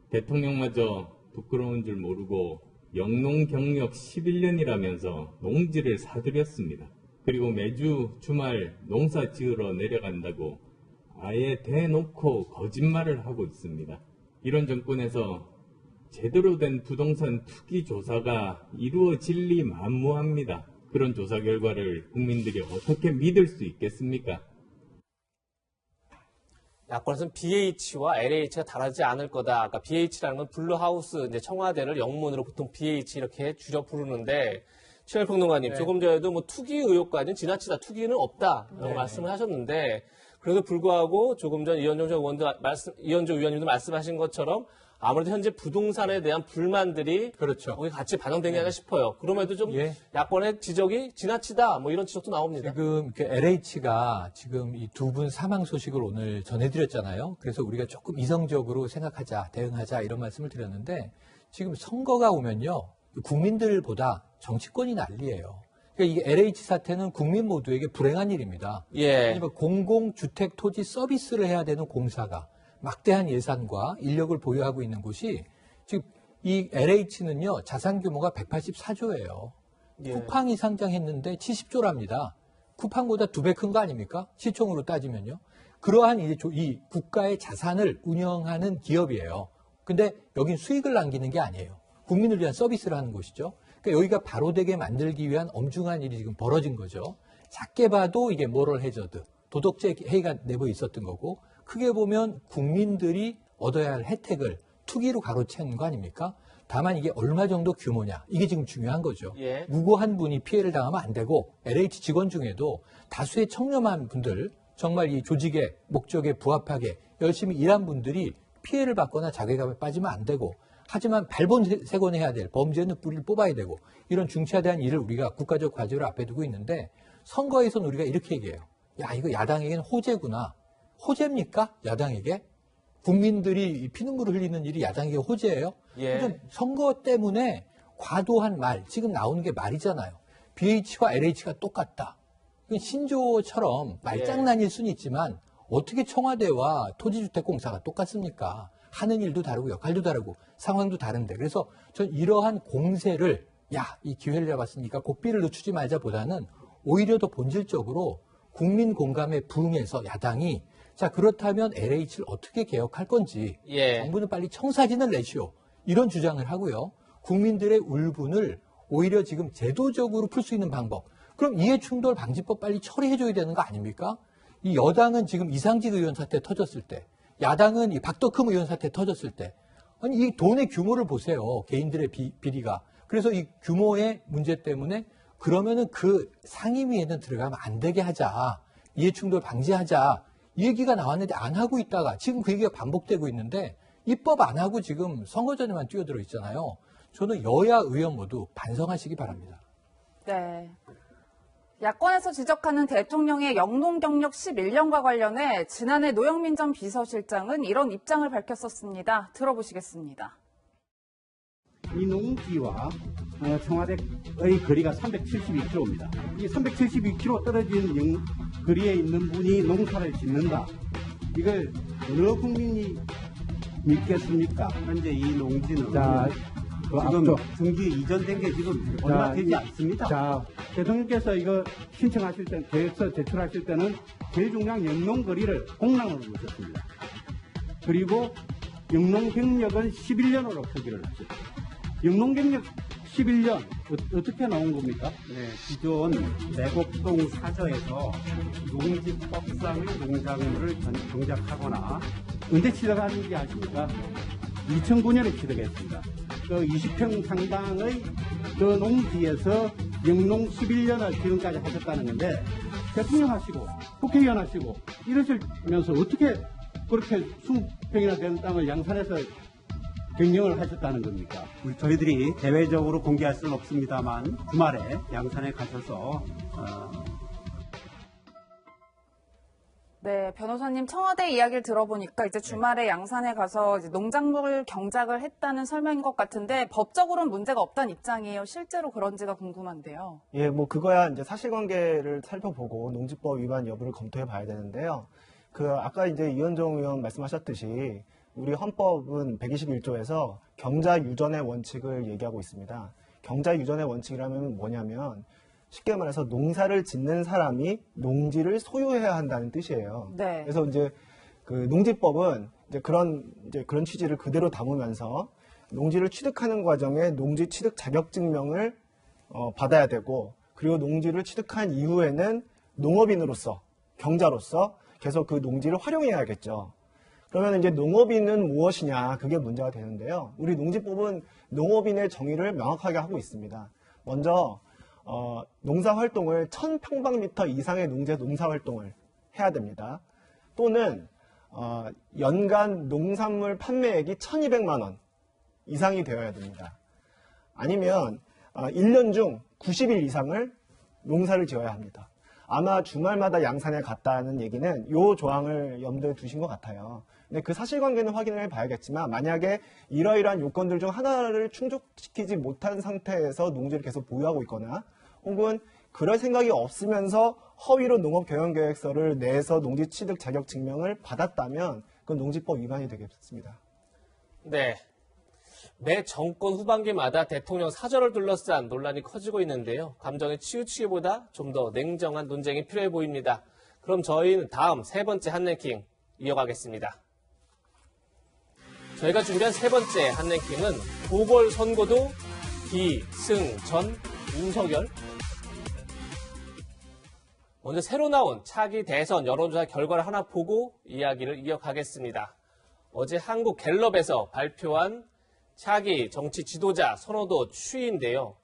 대통령마저 부끄러운 줄 모르고 영농 경력 11년이라면서 농지를 사들였습니다. 그리고 매주 주말 농사 지으러 내려간다고 아예 대놓고 거짓말을 하고 있습니다. 이런 정권에서 제대로 된 부동산 투기 조사가 이루어질 리 만무합니다. 그런 조사 결과를 국민들이 어떻게 믿을 수 있겠습니까? 야권에서는 BH와 LH가 다르지 않을 거다. 아까 BH라는 건 블루하우스, 이제 청와대를 영문으로 보통 BH 이렇게 줄여 부르는데, 최영일 평론가님, 조금 전에도 뭐 투기 의혹까지는 지나치다, 투기는 없다, 라고 말씀을 하셨는데, 그래도 불구하고 조금 전 이현종 의원님도 말씀하신 것처럼 아무래도 현재 부동산에 대한 불만들이 거기 같이 반영된 게 아닌가 싶어요. 그럼에도 좀 야권의 지적이 지나치다 뭐 이런 지적도 나옵니다. 지금 LH가 지금 이 두 분 사망 소식을 오늘 전해드렸잖아요. 그래서 우리가 조금 이성적으로 생각하자, 대응하자 이런 말씀을 드렸는데 지금 선거가 오면요. 국민들보다 정치권이 난리예요. 그러니까 이 LH 사태는 국민 모두에게 불행한 일입니다. 그러니까 공공주택 토지 서비스를 해야 되는 공사가 막대한 예산과 인력을 보유하고 있는 곳이 지금 이 LH는요 자산 규모가 184조예요. 쿠팡이 상장했는데 70조랍니다. 쿠팡보다 2배 큰 거 아닙니까? 시총으로 따지면요. 그러한 이 국가의 자산을 운영하는 기업이에요. 근데 여긴 수익을 남기는 게 아니에요. 국민을 위한 서비스를 하는 곳이죠. 그러니까 여기가 바로되게 만들기 위한 엄중한 일이 지금 벌어진 거죠. 작게 봐도 이게 모럴 해저드, 도덕적 해이가 내부에 있었던 거고 크게 보면 국민들이 얻어야 할 혜택을 투기로 가로채는 거 아닙니까? 다만 이게 얼마 정도 규모냐 이게 지금 중요한 거죠. 무고한 분이 피해를 당하면 안 되고 LH 직원 중에도 다수의 청렴한 분들 정말 이 조직의 목적에 부합하게 열심히 일한 분들이 피해를 받거나 자괴감에 빠지면 안 되고 하지만 발본색원해야 될 범죄는 뿌리를 뽑아야 되고 이런 중차대한 일을 우리가 국가적 과제로 앞에 두고 있는데 선거에서는 우리가 이렇게 얘기해요. 야 이거 야당에게는 호재구나. 호재입니까? 야당에게? 국민들이 피눈물을 흘리는 일이 야당에게 호재예요? 선거 때문에 과도한 말, 지금 나오는 게 말이잖아요. BH와 LH가 똑같다. 신조어처럼 말장난일 수는 있지만 어떻게 청와대와 토지주택공사가 똑같습니까? 하는 일도 다르고 역할도 다르고 상황도 다른데 그래서 전 이러한 공세를 이 기회를 잡았으니까 고삐를 늦추지 말자보다는 오히려 더 본질적으로 국민 공감에 부응해서 야당이 자 그렇다면 LH를 어떻게 개혁할 건지 정부는 빨리 청사진을 내시오 이런 주장을 하고요. 국민들의 울분을 오히려 지금 제도적으로 풀 수 있는 방법 그럼 이해충돌 방지법 빨리 처리해줘야 되는 거 아닙니까? 이 여당은 지금 이상직 의원 사태 터졌을 때 야당은 이 박덕흠 의원 사태 터졌을 때 아니 이 돈의 규모를 보세요. 개인들의 비리가 그래서 이 규모의 문제 때문에 그러면은 그 상임위에는 들어가면 안 되게 하자. 이해충돌 방지하자. 이 얘기가 나왔는데 안 하고 있다가 지금 그 얘기가 반복되고 있는데 입법 안 하고 지금 선거 전에만 뛰어들어 있잖아요. 저는 여야 의원 모두 반성하시기 바랍니다. 네. 야권에서 지적하는 대통령의 영농 경력 11년과 관련해 지난해 노영민 전 비서실장은 이런 입장을 밝혔었습니다. 들어보시겠습니다. 이 농지와 청와대의 거리가 372km입니다. 이 372km 떨어진 거리에 있는 분이 농사를 짓는다. 이걸 어느 국민이 믿겠습니까? 현재 이 농지는 지금 등기 이전된 게 지금 얼마 되지 않습니다. 대통령께서 이거 신청하실 때, 계획서 제출하실 때는 제중량 영농거리를 공랑으로 보셨습니다. 그리고 영농경력은 11년으로 표기를 하셨습니다. 영농경력 11년 어떻게 나온 겁니까? 네, 기존 내곡동 사저에서 농지법상의 농작물을 경작하거나 언제 취득하는지 아십니까? 2009년에 취득했습니다. 그 20평 상당의 그 농지에서 영농 11년을 지금까지 하셨다는 건데 대통령 하시고 국회의원 하시고 이러시면서 어떻게 그렇게 20평이나 되는 땅을 양산해서 경영을 하셨다는 겁니까? 저희들이 대외적으로 공개할 수는 없습니다만 주말에 양산에 가셔서 네, 변호사님 청와대 이야기를 들어보니까 이제 주말에 양산에 가서 이제 농작물 경작을 했다는 설명인 것 같은데 법적으로는 문제가 없다는 입장이에요. 실제로 그런지가 궁금한데요. 예, 뭐 그거야 이제 사실관계를 살펴보고 농지법 위반 여부를 검토해 봐야 되는데요. 아까 이제 이현정 의원 말씀하셨듯이 우리 헌법은 121조에서 경자 유전의 원칙을 얘기하고 있습니다. 경자 유전의 원칙이라면 뭐냐면 쉽게 말해서 농사를 짓는 사람이 농지를 소유해야 한다는 뜻이에요. 네. 그래서 이제 농지법은 이제 그런 취지를 그대로 담으면서 농지를 취득하는 과정에 농지 취득 자격증명을 받아야 되고, 그리고 농지를 취득한 이후에는 농업인으로서, 경자로서 계속 그 농지를 활용해야겠죠. 그러면 이제 농업인은 무엇이냐, 그게 문제가 되는데요. 우리 농지법은 농업인의 정의를 명확하게 하고 있습니다. 먼저 농사활동을 1000평방미터 이상의 농지에 농사활동을 해야 됩니다. 또는 연간 농산물 판매액이 1200만 원 이상이 되어야 됩니다. 아니면 1년 중 90일 이상을 농사를 지어야 합니다. 아마 주말마다 양산에 갔다는 얘기는 이 조항을 염두에 두신 것 같아요. 근데 그 사실관계는 확인을 해봐야겠지만, 만약에 이러이러한 요건들 중 하나를 충족시키지 못한 상태에서 농지를 계속 보유하고 있거나, 혹은 그럴 생각이 없으면서 허위로 농업경영계획서를 내서 농지 취득 자격 증명을 받았다면 그건 농지법 위반이 되겠습니다. 네. 매 정권 후반기마다 대통령 사저를 둘러싼 논란이 커지고 있는데요. 감정에 치우치기보다 좀 더 냉정한 논쟁이 필요해 보입니다. 그럼 저희는 다음 세 번째 핫랭킹 이어가겠습니다. 저희가 준비한 세 번째 핫랭킹은 보궐선거도 기승전 윤석열. 먼저 새로 나온 차기 대선 여론조사 결과를 하나 보고 이야기를 이어가겠습니다. 어제 한국갤럽에서 발표한 차기 정치 지도자 선호도 추이인데요.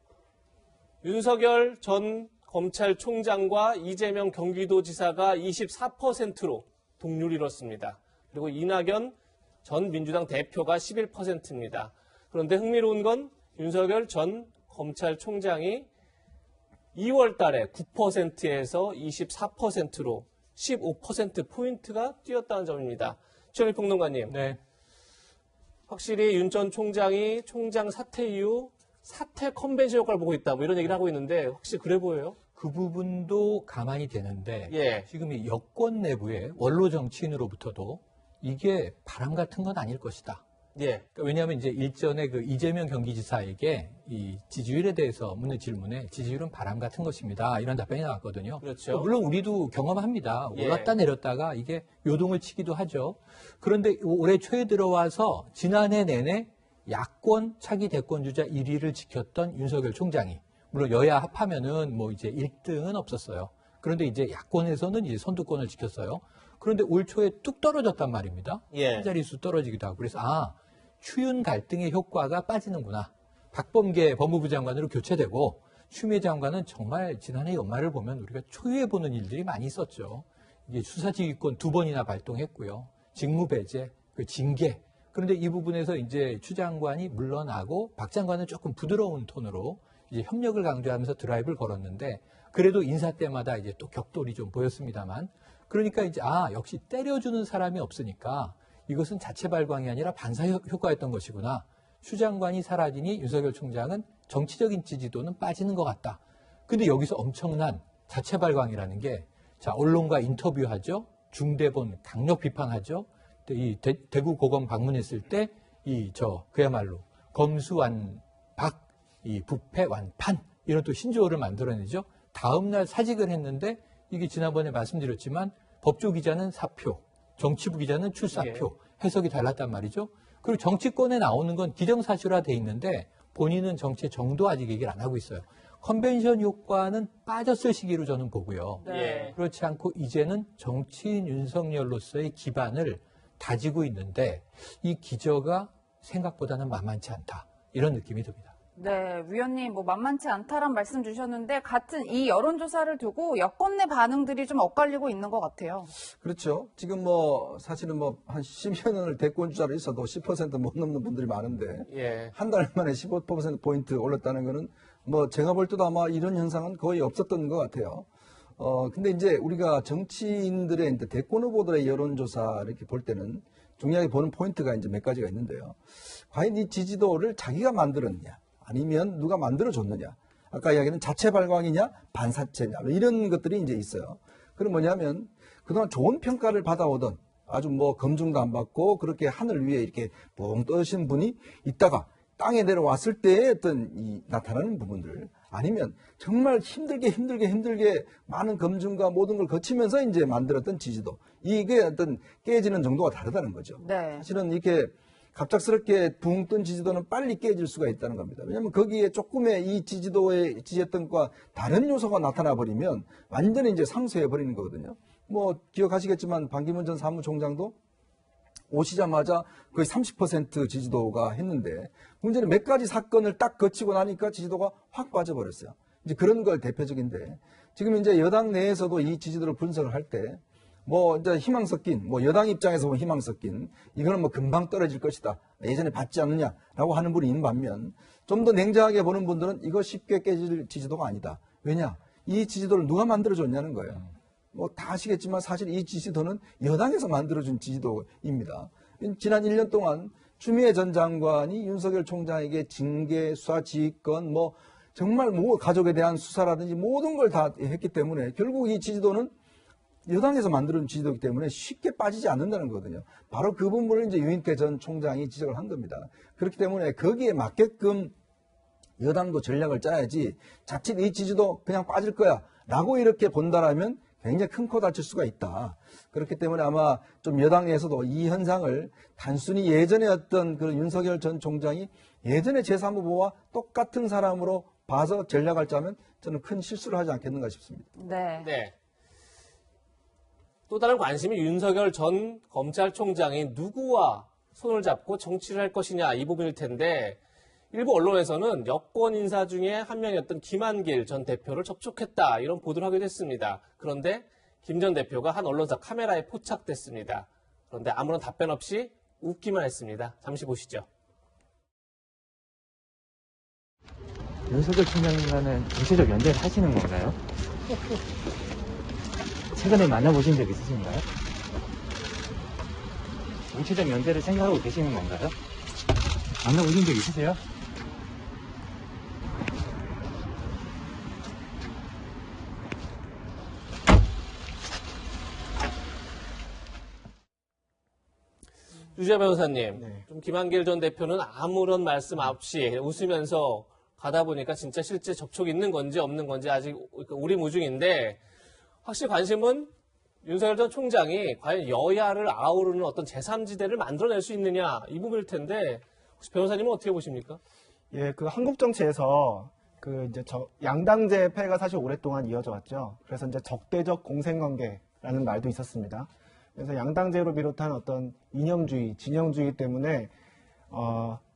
윤석열 전 검찰총장과 이재명 경기도지사가 24%로 동률을 이뤘습니다. 그리고 이낙연 전 민주당 대표가 11%입니다. 그런데 흥미로운 건 윤석열 전 검찰총장이 2월 달에 9%에서 24%로 15%포인트가 뛰었다는 점입니다. 최영일 평론가님. 네. 확실히 윤 전 총장이 총장 사퇴 이후 사퇴 컨벤션 효과를 보고 있다, 뭐 이런 얘기를 하고 있는데 혹시 그래 보여요? 그 부분도 가만히 되는데 예. 지금 이 여권 내부의 원로 정치인으로부터도 이게 바람 같은 건 아닐 것이다. 예. 그러니까 왜냐하면 이제 일전에 그 이재명 경기지사에게 이 지지율에 대해서 묻는 질문에 지지율은 바람 같은 것입니다, 이런 답변이 나왔거든요. 그렇죠. 물론 우리도 경험합니다. 예. 올랐다 내렸다가 이게 요동을 치기도 하죠. 그런데 올해 초에 들어와서 지난해 내내 야권 차기 대권 주자 1위를 지켰던 윤석열 총장이, 물론 여야 합하면은 뭐 이제 1등은 없었어요. 그런데 이제 야권에서는 이제 선두권을 지켰어요. 그런데 올 초에 뚝 떨어졌단 말입니다. 예. 한 자릿수 떨어지기도 하고. 그래서 추윤 갈등의 효과가 빠지는구나. 박범계 법무부 장관으로 교체되고 추미애 장관은 정말 지난해 연말을 보면 우리가 초유해보는 일들이 많이 있었죠. 이게 수사지휘권 2번이나 발동했고요. 직무배제, 징계. 그런데 이 부분에서 이제 추 장관이 물러나고 박 장관은 조금 부드러운 톤으로 이제 협력을 강조하면서 드라이브를 걸었는데, 그래도 인사 때마다 이제 또 격돌이 좀 보였습니다만, 그러니까 이제 역시 때려주는 사람이 없으니까 이것은 자체 발광이 아니라 반사 효과였던 것이구나. 추 장관이 사라지니 윤석열 총장은 정치적인 지지도는 빠지는 것 같다. 근데 여기서 엄청난 자체 발광이라는 게, 자, 언론과 인터뷰하죠. 중대본 강력 비판하죠. 이 대구 고검 방문했을 때 그야말로 검수완박, 이 부패완판, 이런 또 신조어를 만들어내죠. 다음날 사직을 했는데, 이게 지난번에 말씀드렸지만 법조 기자는 사표, 정치부 기자는 출사표, 해석이 달랐단 말이죠. 그리고 정치권에 나오는 건 기정사실화돼 있는데 본인은 정치의 정도 아직 얘기를 안 하고 있어요. 컨벤션 효과는 빠졌을 시기로 저는 보고요. 네. 그렇지 않고 이제는 정치인 윤석열로서의 기반을 다지고 있는데 이 기저가 생각보다는 만만치 않다. 이런 느낌이 듭니다. 네, 위원님 뭐 만만치 않다란 말씀 주셨는데 같은 이 여론조사를 두고 여권 내 반응들이 좀 엇갈리고 있는 것 같아요. 그렇죠. 지금 뭐 사실은 뭐 한 10여 년을 대권 주자로 있어도 10% 못 넘는 분들이 많은데 예. 한 달 만에 15%포인트 올랐다는 거는 뭐 제가 볼 때도 아마 이런 현상은 거의 없었던 것 같아요. 근데 이제 우리가 정치인들의 이제 대권 후보들의 여론조사 이렇게 볼 때는 중요하게 보는 포인트가 이제 몇 가지가 있는데요. 과연 이 지지도를 자기가 만들었냐? 아니면 누가 만들어줬느냐. 아까 이야기는 자체 발광이냐 반사체냐 이런 것들이 이제 있어요. 그럼 뭐냐면 그동안 좋은 평가를 받아오던 아주 뭐 검증도 안 받고 그렇게 하늘 위에 이렇게 붕 떠신 분이 있다가 땅에 내려왔을 때의 어떤 이 나타나는 부분들 아니면 정말 힘들게 많은 검증과 모든 걸 거치면서 이제 만들었던 지지도 이게 어떤 깨지는 정도가 다르다는 거죠. 네. 사실은 이렇게 갑작스럽게 붕 뜬 지지도는 빨리 깨질 수가 있다는 겁니다. 왜냐하면 거기에 조금의 이 지지도의 지지했던 것과 다른 요소가 나타나 버리면 완전히 이제 상쇄해 버리는 거거든요. 뭐 기억하시겠지만 반기문 전 사무총장도 오시자마자 거의 30% 지지도가 했는데 문제는 몇 가지 사건을 딱 거치고 나니까 지지도가 확 빠져버렸어요. 이제 그런 걸 대표적인데 지금 이제 여당 내에서도 이 지지도를 분석을 할 때 뭐 이제 희망 섞인 뭐 여당 입장에서 보면 희망 섞인 이거는 뭐 금방 떨어질 것이다 예전에 받지 않느냐라고 하는 분이 있는 반면 좀 더 냉정하게 보는 분들은 이거 쉽게 깨질 지지도가 아니다. 왜냐 이 지지도를 누가 만들어줬냐는 거예요. 뭐 다 아시겠지만 사실 이 지지도는 여당에서 만들어준 지지도입니다. 지난 1년 동안 추미애 전 장관이 윤석열 총장에게 징계, 수사 지휘권, 뭐 정말 뭐 가족에 대한 수사라든지 모든 걸 다 했기 때문에 결국 이 지지도는 여당에서 만들어준 지지도이기 때문에 쉽게 빠지지 않는다는 거거든요. 바로 그 부분을 이제 유인태 전 총장이 지적을 한 겁니다. 그렇기 때문에 거기에 맞게끔 여당도 전략을 짜야지 자칫 이 지지도 그냥 빠질 거야 라고 이렇게 본다라면 굉장히 큰 코 다칠 수가 있다. 그렇기 때문에 아마 좀 여당에서도 이 현상을 단순히 예전에 어떤 그런 윤석열 전 총장이 예전에 제3후보와 똑같은 사람으로 봐서 전략을 짜면 저는 큰 실수를 하지 않겠는가 싶습니다. 네. 또 다른 관심이 윤석열 전 검찰총장이 누구와 손을 잡고 정치를 할 것이냐 이 부분일 텐데 일부 언론에서는 여권 인사 중에 한 명이었던 김한길 전 대표를 접촉했다 이런 보도를 하기도 했습니다. 그런데 김 전 대표가 한 언론사 카메라에 포착됐습니다. 그런데 아무런 답변 없이 웃기만 했습니다. 잠시 보시죠. 윤석열 총장과는 정치적 연대를 하시는 건가요? 최근에 만나보신 적 있으신가요? 정치적 연대를 생각하고 계시는 건가요? 만나보신 적 있으세요? 유지아 변호사님, 좀 김한길 전 대표는 아무런 말씀 없이 웃으면서 가다 보니까 진짜 실제 접촉이 있는 건지 없는 건지 아직 오리무중인데 확실히 관심은 윤석열 전 총장이 과연 여야를 아우르는 어떤 제3지대를 만들어낼 수 있느냐 이 부분일 텐데 혹시 변호사님은 어떻게 보십니까? 예, 그 한국 정치에서 그 이제 양당제 폐가 사실 오랫동안 이어져 왔죠. 그래서 이제 적대적 공생관계라는 말도 있었습니다. 그래서 양당제로 비롯한 어떤 이념주의, 진영주의 때문에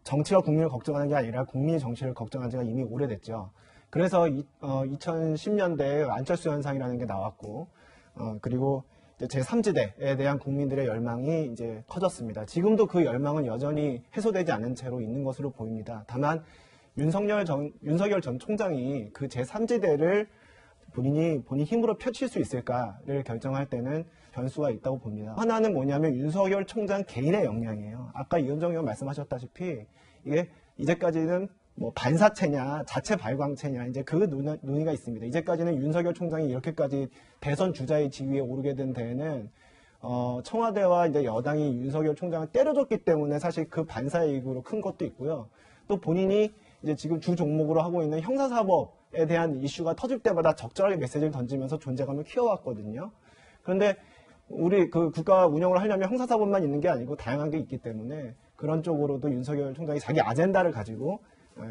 정치가 국민을 걱정하는 게 아니라 국민의 정치를 걱정한 지가 이미 오래됐죠. 그래서 2010년대에 안철수 현상이라는 게 나왔고, 그리고 제3지대에 대한 국민들의 열망이 이제 커졌습니다. 지금도 그 열망은 여전히 해소되지 않은 채로 있는 것으로 보입니다. 다만 윤석열 전 총장이 그 제3지대를 본인 힘으로 펼칠 수 있을까를 결정할 때는 변수가 있다고 봅니다. 하나는 뭐냐면 윤석열 총장 개인의 역량이에요. 아까 이현정 의원 말씀하셨다시피 이게 이제까지는 뭐 반사체냐 자체 발광체냐 이제 그 논의가 있습니다. 이제까지는 윤석열 총장이 이렇게까지 대선 주자의 지위에 오르게 된 데에는 청와대와 이제 여당이 윤석열 총장을 때려줬기 때문에 사실 그 반사이익으로 큰 것도 있고요. 또 본인이 이제 지금 주 종목으로 하고 있는 형사사법에 대한 이슈가 터질 때마다 적절하게 메시지를 던지면서 존재감을 키워왔거든요. 그런데 우리 그 국가 운영을 하려면 형사사법만 있는 게 아니고 다양한 게 있기 때문에 그런 쪽으로도 윤석열 총장이 자기 아젠다를 가지고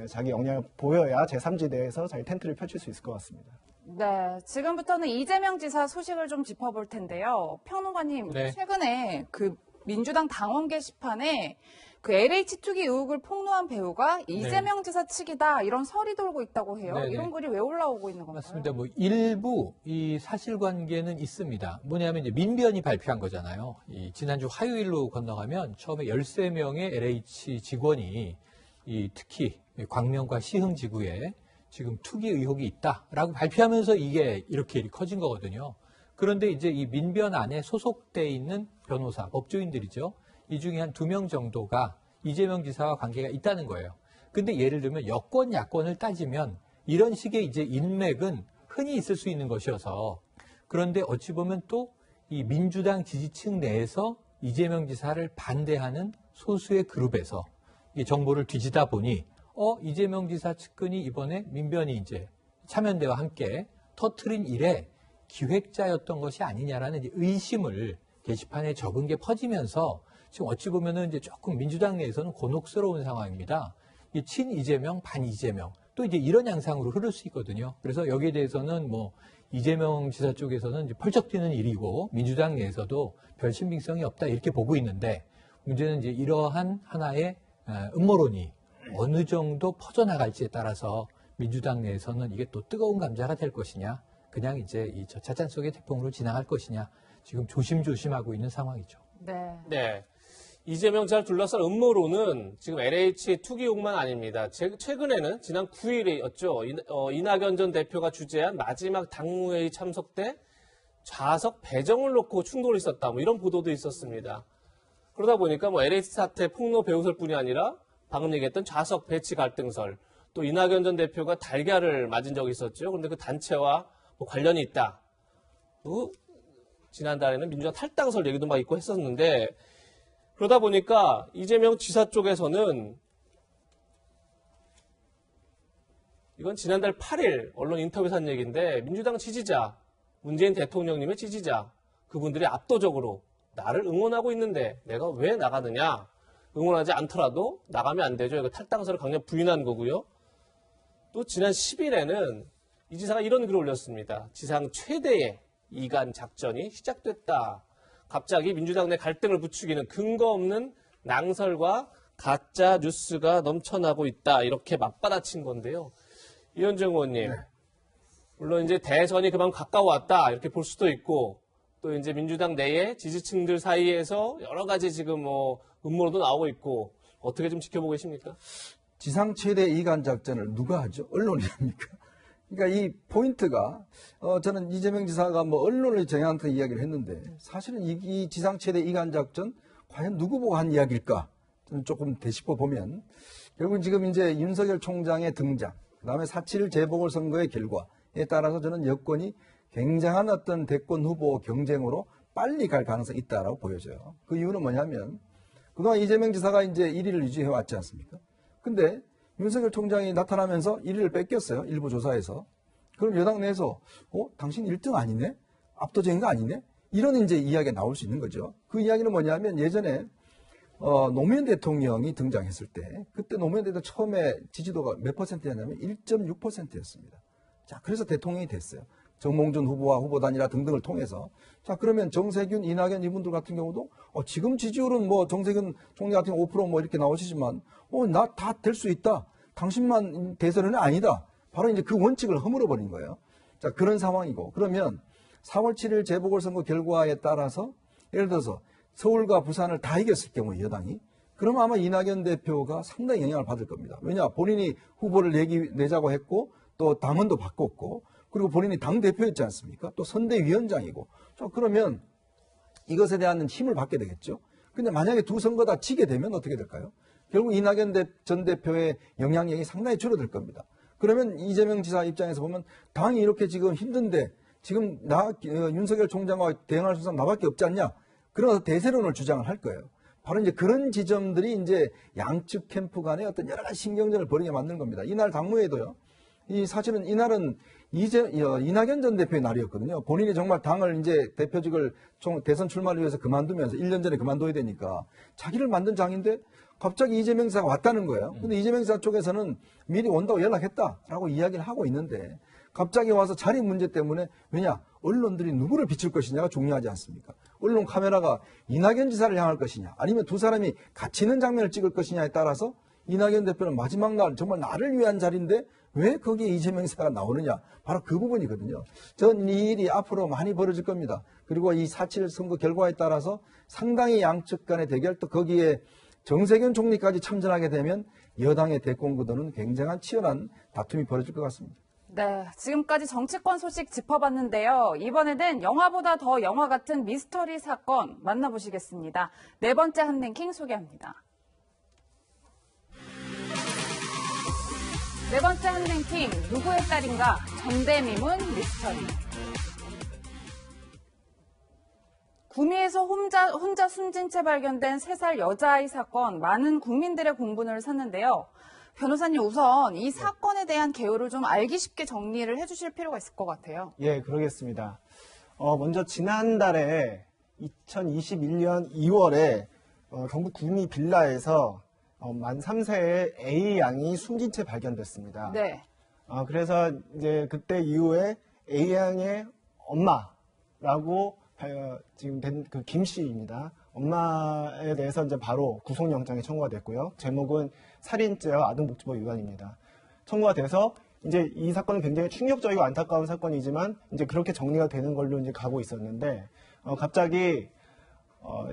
자기 역량을 보여야 제3지대에서 자기 텐트를 펼칠 수 있을 것 같습니다. 네, 지금부터는 이재명 지사 소식을 좀 짚어볼 텐데요. 평론가님, 네. 최근에 그 민주당 당원 게시판에 그 LH 투기 의혹을 폭로한 배우가 이재명 지사 측이다 이런 설이 돌고 있다고 해요. 네네. 이런 글이 왜 올라오고 있는 건가요? 맞습니다. 뭐 일부 이 사실관계는 있습니다. 뭐냐면 이제 민변이 발표한 거잖아요. 이 지난주 화요일로 건너가면 처음에 13명의 LH 직원이 이 특히 광명과 시흥 지구에 지금 투기 의혹이 있다라고 발표하면서 이게 이렇게 커진 거거든요. 그런데 이제 이 민변 안에 소속돼 있는 변호사, 법조인들이죠. 이 중에 한 2명 정도가 이재명 지사와 관계가 있다는 거예요. 근데 예를 들면 여권, 야권을 따지면 이런 식의 이제 인맥은 흔히 있을 수 있는 것이어서 그런데 어찌 보면 또 이 민주당 지지층 내에서 이재명 지사를 반대하는 소수의 그룹에서 이 정보를 뒤지다 보니 이재명 지사 측근이 이번에 민변이 이제 참여연대와 함께 터트린 일에 기획자였던 것이 아니냐라는 이제 의심을 게시판에 적은 게 퍼지면서 지금 어찌 보면은 이제 조금 민주당 내에서는 곤혹스러운 상황입니다. 이 친 이재명, 반 이재명 또 이제 이런 양상으로 흐를 수 있거든요. 그래서 여기에 대해서는 뭐 이재명 지사 쪽에서는 이제 펄쩍 뛰는 일이고 민주당 내에서도 별 신빙성이 없다 이렇게 보고 있는데 문제는 이제 이러한 하나의 음모론이 어느 정도 퍼져나갈지에 따라서 민주당 내에서는 이게 또 뜨거운 감자가 될 것이냐, 그냥 이제 이 저찻잔 속의 태풍으로 지나갈 것이냐, 지금 조심조심하고 있는 상황이죠. 네. 네. 이재명 지사를 둘러싼 음모론은 지금 LH 투기 의혹만 아닙니다. 최근에는 지난 9일이었죠. 이낙연 전 대표가 주재한 마지막 당무회의 참석 때 좌석 배정을 놓고 충돌이 있었다. 뭐 이런 보도도 있었습니다. 그러다 보니까 뭐 LH 사태 폭로 배우설뿐이 아니라 방금 얘기했던 좌석 배치 갈등설, 또 이낙연 전 대표가 달걀을 맞은 적이 있었죠. 그런데 그 단체와 뭐 관련이 있다. 또 지난달에는 민주당 탈당설 얘기도 막 있고 했었는데 그러다 보니까 이재명 지사 쪽에서는 이건 지난달 8일 언론 인터뷰에서 한 얘기인데 민주당 지지자, 문재인 대통령님의 지지자 그분들이 압도적으로 나를 응원하고 있는데 내가 왜 나가느냐, 응원하지 않더라도 나가면 안 되죠. 이거 탈당설을 강력 부인한 거고요. 또 지난 10일에는 이 지사가 이런 글을 올렸습니다. 지상 최대의 이간 작전이 시작됐다. 갑자기 민주당 내 갈등을 부추기는 근거 없는 낭설과 가짜 뉴스가 넘쳐나고 있다. 이렇게 맞받아친 건데요. 이현정 의원님, 물론 이제 대선이 그만 가까워왔다. 이렇게 볼 수도 있고 또 이제 민주당 내에 지지층들 사이에서 여러 가지 지금 뭐 음모론도 나오고 있고 어떻게 좀 지켜보고 계십니까? 지상 최대 이간 작전을 누가 하죠? 언론이 합니까? 그러니까 이 포인트가 저는 이재명 지사가 뭐 언론을 정한테 이야기를 했는데 사실은 이 지상 최대 이간 작전 과연 누구 보고 한 이야기일까? 저는 조금 되짚어 보면 결국 지금 이제 윤석열 총장의 등장, 그다음에 4.7 재보궐선거의 결과에 따라서 저는 여권이 굉장한 어떤 대권 후보 경쟁으로 빨리 갈 가능성이 있다라고 보여져요. 그 이유는 뭐냐면 그동안 이재명 지사가 이제 1위를 유지해 왔지 않습니까? 근데 윤석열 총장이 나타나면서 1위를 뺏겼어요. 일부 조사에서. 그럼 여당 내에서 당신 1등 아니네? 압도적인 거 아니네? 이런 이제 이야기가 나올 수 있는 거죠. 그 이야기는 뭐냐면 예전에 노무현 대통령이 등장했을 때 그때 노무현 대통령 처음에 지지도가 몇 퍼센트였냐면 1.6%였습니다. 자, 그래서 대통령이 됐어요. 정몽준 후보와 후보 단일화 등등을 통해서. 자, 그러면 정세균, 이낙연 이분들 같은 경우도 지금 지지율은 뭐 정세균 총리 같은 경우 5% 뭐 이렇게 나오시지만 나 다 될 수 있다. 당신만 대선은 아니다. 바로 이제 그 원칙을 허물어 버린 거예요. 자, 그런 상황이고. 그러면 4월 7일 재보궐선거 결과에 따라서 예를 들어서 서울과 부산을 다 이겼을 경우 여당이 그러면 아마 이낙연 대표가 상당히 영향을 받을 겁니다. 왜냐? 본인이 후보를 내자고 했고 또 당원도 바꿨고 그리고 본인이 당대표였지 않습니까? 또 선대위원장이고. 자, 그러면 이것에 대한 힘을 받게 되겠죠. 근데 만약에 두 선거 다 지게 되면 어떻게 될까요? 결국 이낙연 전 대표의 영향력이 상당히 줄어들 겁니다. 그러면 이재명 지사 입장에서 보면 당이 이렇게 지금 힘든데 지금 윤석열 총장과 대응할 수 있는 나밖에 없지 않냐? 그래서 대세론을 주장을 할 거예요. 바로 이제 그런 지점들이 이제 양측 캠프 간에 어떤 여러 가지 신경전을 벌이게 만드는 겁니다. 이날 당무회도요. 사실은 이날은 이낙연 전 대표의 날이었거든요. 본인이 정말 당을 이제 대표직을 대선 출마를 위해서 그만두면서 1년 전에 그만둬야 되니까 자기를 만든 장인데 갑자기 이재명 지사가 왔다는 거예요. 근데 이재명 지사 쪽에서는 미리 온다고 연락했다라고 이야기를 하고 있는데 갑자기 와서 자리 문제 때문에 왜냐? 언론들이 누구를 비출 것이냐가 중요하지 않습니까? 언론 카메라가 이낙연 지사를 향할 것이냐 아니면 두 사람이 같이 있는 장면을 찍을 것이냐에 따라서 이낙연 대표는 마지막 날 정말 나를 위한 자리인데 왜 거기에 이재명 지사가 나오느냐. 바로 그 부분이거든요. 전 이 일이 앞으로 많이 벌어질 겁니다. 그리고 이 4.7 선거 결과에 따라서 상당히 양측 간의 대결 또 거기에 정세균 총리까지 참전하게 되면 여당의 대권 구도는 굉장한 치열한 다툼이 벌어질 것 같습니다. 네, 지금까지 정치권 소식 짚어봤는데요. 이번에는 영화보다 더 영화 같은 미스터리 사건 만나보시겠습니다. 네 번째 한 랭킹 소개합니다. 네 번째 한 랭킹, 누구의 딸인가? 전대미문 미스터리. 구미에서 혼자 숨진 채 발견된 3살 여자아이 사건, 많은 국민들의 공분을 샀는데요. 변호사님, 우선 이 사건에 대한 개요를 좀 알기 쉽게 정리를 해주실 필요가 있을 것 같아요. 예, 그러겠습니다. 먼저 지난달에 2021년 2월에 경북 구미 빌라에서 만 3세의 A 양이 숨진 채 발견됐습니다. 네. 그래서 이제 그때 이후에 A 양의 엄마라고 지금 된 그 김 씨입니다. 엄마에 대해서 이제 바로 구속영장이 청구가 됐고요. 제목은 살인죄와 아동복지법 위반입니다. 청구가 돼서 이제 이 사건은 굉장히 충격적이고 안타까운 사건이지만 이제 그렇게 정리가 되는 걸로 이제 가고 있었는데 갑자기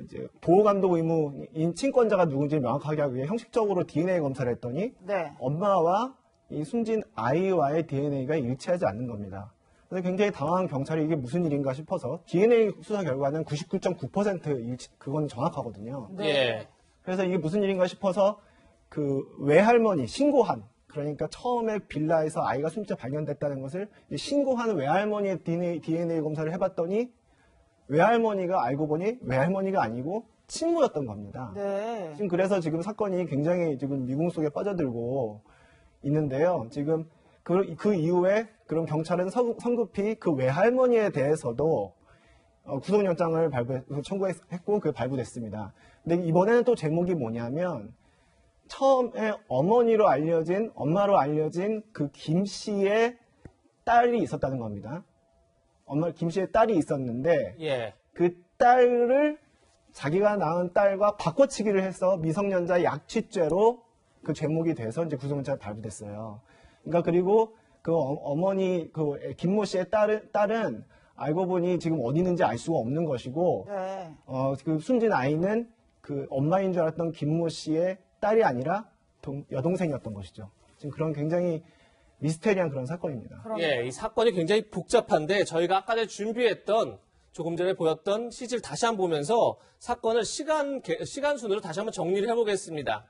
이제 보호감독 의무인 친권자가 누군지 명확하게 하기 위해 형식적으로 DNA 검사를 했더니 네. 엄마와 이 숨진 아이와의 DNA가 일치하지 않는 겁니다. 그래서 굉장히 당황한 경찰이 이게 무슨 일인가 싶어서 DNA 수사 결과는 99.9% 그건 정확하거든요. 네. 그래서 이게 무슨 일인가 싶어서 그 외할머니 신고한 그러니까 처음에 빌라에서 아이가 숨진 채 발견됐다는 것을 신고한 외할머니의 DNA 검사를 해봤더니 외할머니가 알고 보니 외할머니가 아니고 친모였던 겁니다. 네. 지금 그래서 지금 사건이 굉장히 지금 미궁 속에 빠져들고 있는데요. 지금 그 이후에 그럼 경찰은 성급히 그 외할머니에 대해서도 구속영장을 청구했고 그게 발부됐습니다. 근데 이번에는 또 제목이 뭐냐면 처음에 엄마로 알려진 그 김 씨의 딸이 있었다는 겁니다. 김 씨의 딸이 있었는데 예. 그 딸을 자기가 낳은 딸과 바꿔치기를 해서 미성년자 약취죄로 그 제목이 돼서 이제 구속영장이 발부됐어요. 그러니까 그리고 그 어머니 그 김모 씨의 딸은 알고 보니 지금 어디 있는지 알 수가 없는 것이고 네. 그 숨진 아이는 그 엄마인 줄 알았던 김모 씨의 딸이 아니라 여동생이었던 것이죠. 지금 그런 굉장히 미스테리한 그런 사건입니다. 예, 이 사건이 굉장히 복잡한데 저희가 아까 전에 준비했던 조금 전에 보였던 CG를 다시 한번 보면서 사건을 시간 순으로 다시 한번 정리를 해보겠습니다.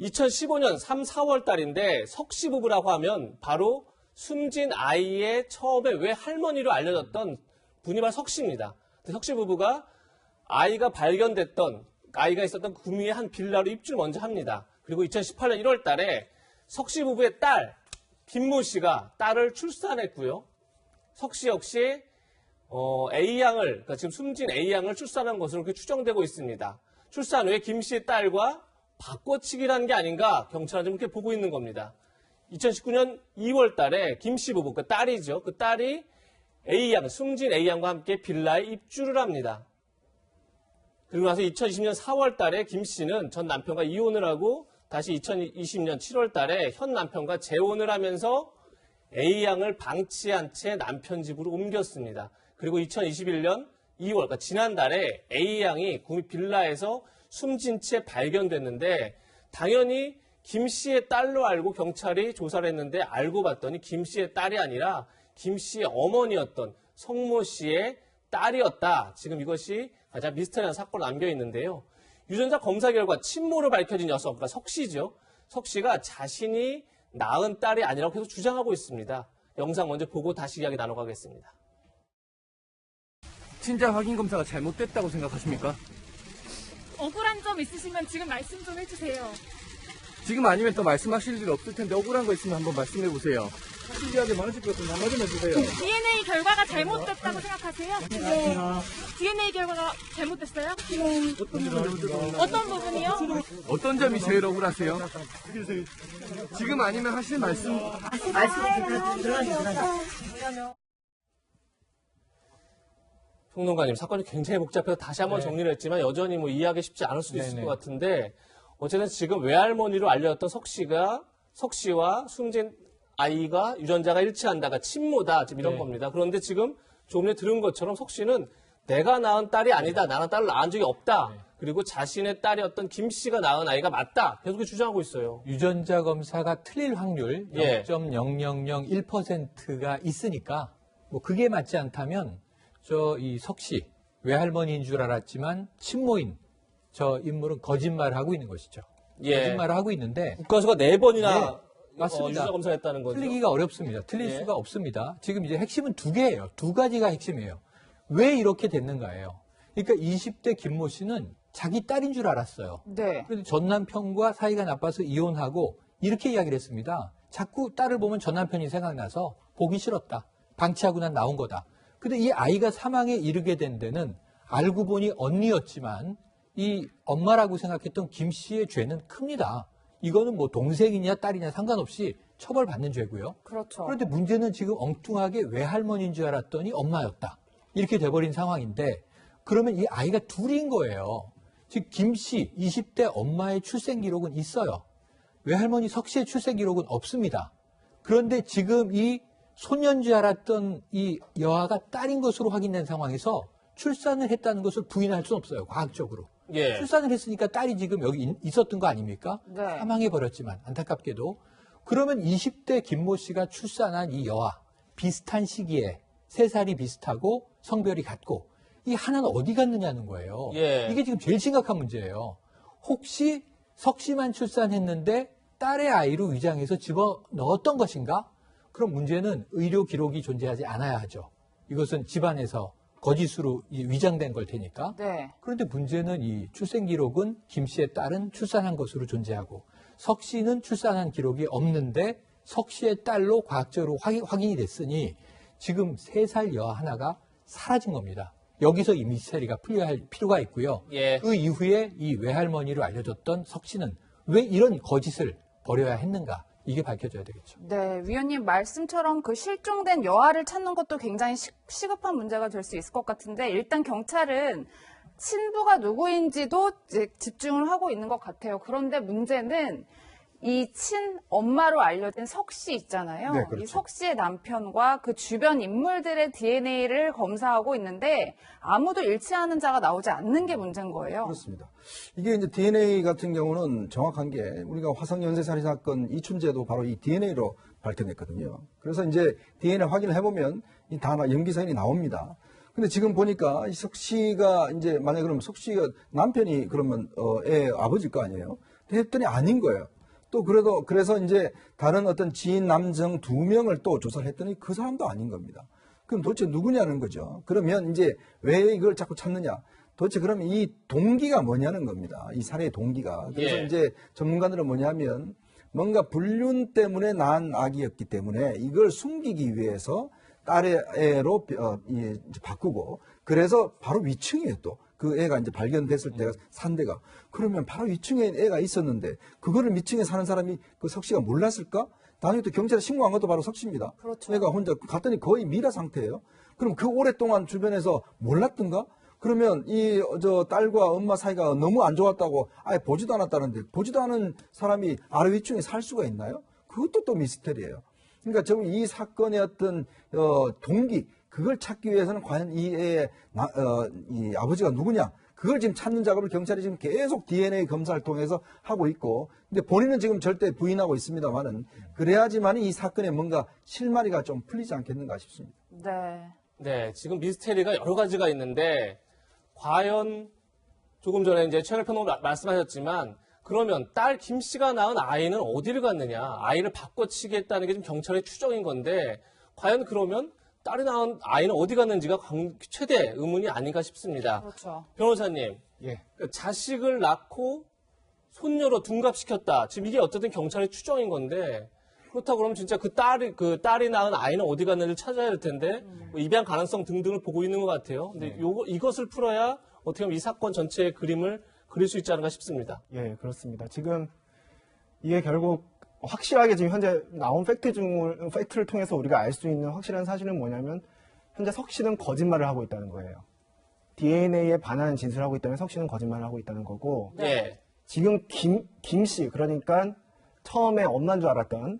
2015년 3, 4월 달인데 석씨 부부라고 하면 바로 숨진 아이의 처음에 외할머니로 알려졌던 분이 바로 석씨입니다. 석씨 부부가 아이가 있었던 구미의 한 빌라로 입주를 먼저 합니다. 그리고 2018년 1월 달에 석씨 부부의 딸 김모 씨가 딸을 출산했고요. 석씨 역시 그러니까 지금 숨진 A 양을 출산한 것으로 그렇게 추정되고 있습니다. 출산 후에 김 씨의 딸과 바꿔치기라는 게 아닌가 경찰은 좀 이렇게 보고 있는 겁니다. 2019년 2월 달에 김 씨 부부, 그 딸이죠. 그 딸이 숨진 A 양과 함께 빌라에 입주를 합니다. 그리고 나서 2020년 4월 달에 김 씨는 전 남편과 이혼을 하고 다시 2020년 7월 달에 현 남편과 재혼을 하면서 A 양을 방치한 채 남편 집으로 옮겼습니다. 그리고 2021년 2월, 그러니까 지난달에 A 양이 구미 빌라에서 숨진 채 발견됐는데 당연히 김 씨의 딸로 알고 경찰이 조사를 했는데 알고 봤더니 김 씨의 딸이 아니라 김 씨의 어머니였던 성모 씨의 딸이었다. 지금 이것이 가장 미스터리한 사건으로 남겨 있는데요. 유전자 검사 결과 친모로 밝혀진 여성, 그러니까 석씨죠. 석씨가 자신이 낳은 딸이 아니라고 계속 주장하고 있습니다. 영상 먼저 보고 다시 이야기 나눠가겠습니다. 친자 확인 검사가 잘못됐다고 생각하십니까? 억울한 점 있으시면 지금 말씀 좀 해주세요. 지금 아니면 또 말씀하실 일 없을 텐데 억울한 거 있으면 한번 말씀해 보세요. 실리하게 많으실 것 같은데 한마디 해주세요. DNA 결과가 잘못됐다고 생각하세요? 네. DNA 결과가 잘못됐어요? 네. 어떤 부분이요? 어떤 점이 제일 억울하세요? 지금 아니면 하실 말씀. 평론가님, 사건이 굉장히 복잡해서 다시 한번 정리를 했지만 여전히 뭐 이해하기 쉽지 않을 수도 있을 것 같은데, 어쨌든 지금 외할머니로 알려졌던 석 씨와 숨진 아이가 유전자가 일치한다가 친모다, 지금 이런 겁니다. 그런데 지금 조금 전에 들은 것처럼 석 씨는 내가 낳은 딸이 아니다, 나는 딸을 낳은 적이 없다, 그리고 자신의 딸이었던 김 씨가 낳은 아이가 맞다, 계속 주장하고 있어요. 유전자 검사가 틀릴 확률 0.0001%가 있으니까 뭐 그게 맞지 않다면 이 석 씨 외할머니인 줄 알았지만 친모인 저 인물은 거짓말을 하고 있는 것이죠. 거짓말을 하고 있는데 국가수가 4번이나 맞습니다. 유전자 검사했다는 거죠. 틀리기가 어렵습니다. 틀릴 수가 없습니다. 지금 이제 핵심은 두 개예요. 두 가지가 핵심이에요. 왜 이렇게 됐는가예요. 그러니까 20대 김모 씨는 자기 딸인 줄 알았어요. 네. 그런데 전 남편과 사이가 나빠서 이혼하고 이렇게 이야기를 했습니다. 자꾸 딸을 보면 전 남편이 생각나서 보기 싫었다. 방치하고 난 나온 거다. 근데 이 아이가 사망에 이르게 된 데는 알고 보니 언니였지만 이 엄마라고 생각했던 김 씨의 죄는 큽니다. 이거는 뭐 동생이냐 딸이냐 상관없이 처벌받는 죄고요. 그렇죠. 그런데 문제는 지금 엉뚱하게 외할머니인 줄 알았더니 엄마였다. 이렇게 돼버린 상황인데 그러면 이 아이가 둘인 거예요. 즉 김 씨 20대 엄마의 출생 기록은 있어요. 외할머니 석 씨의 출생 기록은 없습니다. 그런데 지금 이 소년인 줄 알았던 이 여아가 딸인 것으로 확인된 상황에서 출산을 했다는 것을 부인할 수는 없어요. 과학적으로. 출산을 했으니까 딸이 지금 여기 있었던 거 아닙니까? 네. 사망해버렸지만 안타깝게도. 그러면 20대 김모 씨가 출산한 이 여아 비슷한 시기에 3살이 비슷하고 성별이 같고 이 하나는 어디 갔느냐는 거예요. 이게 지금 제일 심각한 문제예요. 혹시 석 씨만 출산했는데 딸의 아이로 위장해서 집어넣었던 것인가? 그럼 문제는 의료 기록이 존재하지 않아야 하죠. 이것은 집안에서 거짓으로 위장된 걸 테니까. 네. 그런데 문제는 이 출생 기록은 김 씨의 딸은 출산한 것으로 존재하고 석 씨는 출산한 기록이 없는데 석 씨의 딸로 과학적으로 확인이 됐으니 지금 3살 여아 하나가 사라진 겁니다. 여기서 이 미스터리가 풀려야 할 필요가 있고요. 그 이후에 이 외할머니로 알려졌던 석 씨는 왜 이런 거짓을 벌여야 했는가? 이게 밝혀져야 되겠죠. 네, 위원님 말씀처럼 그 실종된 여아를 찾는 것도 굉장히 시급한 문제가 될 수 있을 것 같은데 일단 경찰은 친부가 누구인지도 이제 집중을 하고 있는 것 같아요. 그런데 문제는 이 친엄마로 알려진 석 씨 있잖아요. 네, 그렇죠. 이 석 씨의 남편과 그 주변 인물들의 DNA를 검사하고 있는데 아무도 일치하는 자가 나오지 않는 게 문제인 거예요. 그렇습니다. 이게 이제 DNA 같은 경우는 정확한 게 우리가 화성 연쇄살인 사건 이춘재도 바로 이 DNA로 밝혀냈거든요. 그래서 이제 DNA 확인을 해보면 이 다 연기 사인이 나옵니다. 근데 지금 보니까 이 석 씨가 이제 만약에 그러면 석 씨가 남편이 그러면 애 아버지일 거 아니에요. 했더니 아닌 거예요. 또 그래서 이제 다른 어떤 지인 남성 2명을 또 조사를 했더니 그 사람도 아닌 겁니다. 그럼 도대체 누구냐는 거죠. 그러면 이제 왜 이걸 자꾸 찾느냐? 도대체 그러면 이 동기가 뭐냐는 겁니다. 이 살해의 동기가. 그래서 이제 전문가들은 뭐냐면 뭔가 불륜 때문에 낳은 아기였기 때문에 이걸 숨기기 위해서 딸의 애로 이제 바꾸고 그래서 바로 위층이에요 또. 그 애가 이제 발견됐을 때가 산 데가. 그러면 바로 위층에 애가 있었는데 그거를 위층에 사는 사람이 그 석 씨가 몰랐을까? 나중에 또 경찰에 신고한 것도 바로 석 씨입니다. 그렇죠. 애가 혼자 갔더니 거의 미라 상태예요. 그럼 그 오랫동안 주변에서 몰랐던가? 그러면 저 딸과 엄마 사이가 너무 안 좋았다고 아예 보지도 않았다는데 보지도 않은 사람이 아래 위층에 살 수가 있나요? 그것도 또 미스터리예요. 그러니까 저는 이 사건의 어떤 동기 그걸 찾기 위해서는 과연 이 애의 이 아버지가 누구냐 그걸 지금 찾는 작업을 경찰이 지금 계속 DNA 검사를 통해서 하고 있고 근데 본인은 지금 절대 부인하고 있습니다만은 그래야지만 이 사건에 뭔가 실마리가 좀 풀리지 않겠는가 싶습니다. 네. 네, 지금 미스테리가 여러 가지가 있는데 과연 조금 전에 이제 최영일 평론가 말씀하셨지만 그러면 딸 김 씨가 낳은 아이는 어디를 갔느냐 아이를 바꿔치기했다는 게 지금 경찰의 추정인 건데 과연 그러면 딸이 낳은 아이는 어디 갔는지가 최대 의문이 아닌가 싶습니다. 그렇죠. 변호사님, 자식을 낳고 손녀로 둔갑시켰다. 지금 이게 어쨌든 경찰의 추정인 건데 그렇다고 그러면 진짜 그 딸이 낳은 아이는 어디 갔는지를 찾아야 할 텐데 뭐 입양 가능성 등등을 보고 있는 것 같아요. 근데 이것을 풀어야 어떻게 보면 이 사건 전체의 그림을 그릴 수 있지 않을까 싶습니다. 예, 그렇습니다. 지금 이게 결국 확실하게 지금 현재 나온 팩트를 통해서 우리가 알 수 있는 확실한 사실은 뭐냐면 현재 석 씨는 거짓말을 하고 있다는 거예요. DNA에 반하는 진술을 하고 있다면 석 씨는 거짓말을 하고 있다는 거고 네. 지금 김 씨, 그러니까 처음에 엄마인 줄 알았던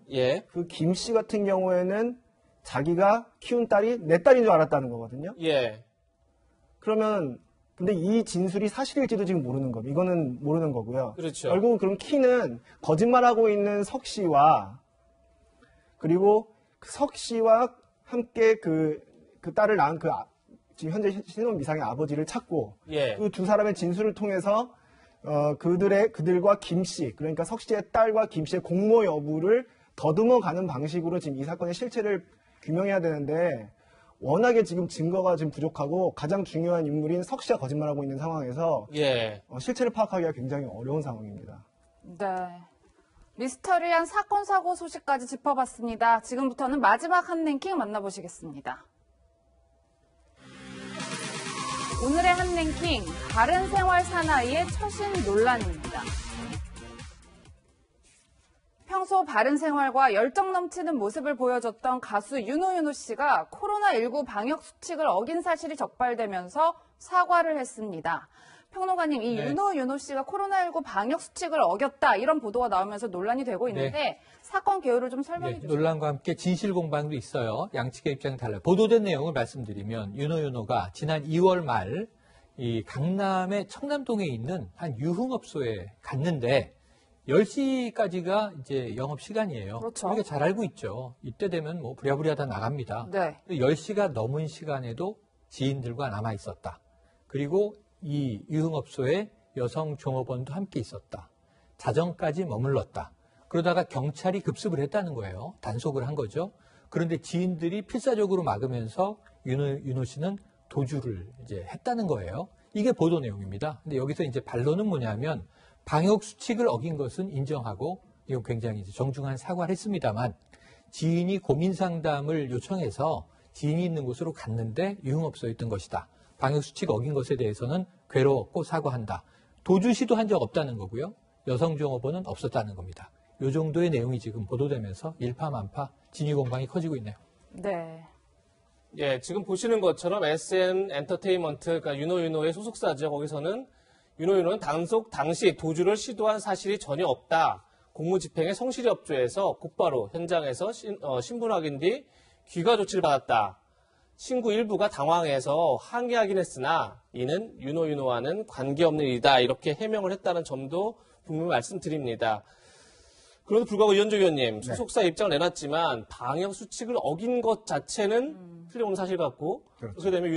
그 김 씨 같은 경우에는 자기가 키운 딸이 내 딸인 줄 알았다는 거거든요. 예. 그러면 근데 이 진술이 사실일지도 지금 모르는 겁니다. 이거는 모르는 거고요. 그렇죠. 결국은 그럼 키는 거짓말하고 있는 석 씨와 그리고 석 씨와 함께 그 딸을 낳은 지금 현재 신혼 미상의 아버지를 찾고 그 두 사람의 진술을 통해서 그들과 김 씨, 그러니까 석 씨의 딸과 김 씨의 공모 여부를 더듬어 가는 방식으로 지금 이 사건의 실체를 규명해야 되는데 워낙에 지금 증거가 지금 부족하고 가장 중요한 인물인 석 씨가 거짓말하고 있는 상황에서 실체를 파악하기가 굉장히 어려운 상황입니다. 네. 미스터리한 사건 사고 소식까지 짚어봤습니다. 지금부터는 마지막 한 랭킹 만나보시겠습니다. 오늘의 한 랭킹, 바른생활 사나이의 처신 논란입니다. 평소 바른생활과 열정 넘치는 모습을 보여줬던 가수 윤호 씨가 코로나19 방역 수칙을 어긴 사실이 적발되면서 사과를 했습니다. 평론가님, 이 윤호 씨가 코로나19 방역 수칙을 어겼다 이런 보도가 나오면서 논란이 되고 있는데 사건 개요를 좀 설명해 주시죠. 논란과 함께 진실 공방도 있어요. 양측의 입장이 달라요. 보도된 내용을 말씀드리면 윤호가 지난 2월 말 이 강남의 청남동에 있는 한 유흥업소에 갔는데 10시까지가 이제 영업 시간이에요. 그렇죠. 우리가 잘 알고 있죠. 이때 되면 뭐 부랴부랴 다 나갑니다. 네. 10시가 넘은 시간에도 지인들과 남아 있었다. 그리고 이 유흥업소에 여성 종업원도 함께 있었다. 자정까지 머물렀다. 그러다가 경찰이 급습을 했다는 거예요. 단속을 한 거죠. 그런데 지인들이 필사적으로 막으면서 윤호 씨는 도주를 이제 했다는 거예요. 이게 보도 내용입니다. 근데 여기서 이제 반론은 뭐냐면 방역 수칙을 어긴 것은 인정하고 이건 굉장히 이제 정중한 사과를 했습니다만 지인이 고민 상담을 요청해서 지인이 있는 곳으로 갔는데 유흥업소였던 것이다. 방역 수칙 어긴 것에 대해서는 괴로웠고 사과한다. 도주 시도한 적 없다는 거고요. 여성 종업원은 없었다는 겁니다. 이 정도의 내용이 지금 보도되면서 일파만파 진위 공방이 커지고 있네요. 네. 예, 지금 보시는 것처럼 SN 엔터테인먼트, 그러니까 윤호의 소속사죠. 거기서는 윤호는 단속 당시 도주를 시도한 사실이 전혀 없다. 공무집행에 성실히 업조해서 곧바로 현장에서 신분 확인 뒤 귀가 조치를 받았다. 친구 일부가 당황해서 항의하긴 했으나 이는 윤호와는 관계없는 일이다. 이렇게 해명을 했다는 점도 분명히 말씀드립니다. 그럼에도 불구하고 이현주 의원님, 소속사 입장을 내놨지만 방역 수칙을 어긴 것 자체는 틀림없는 사실 같고 그렇게 되면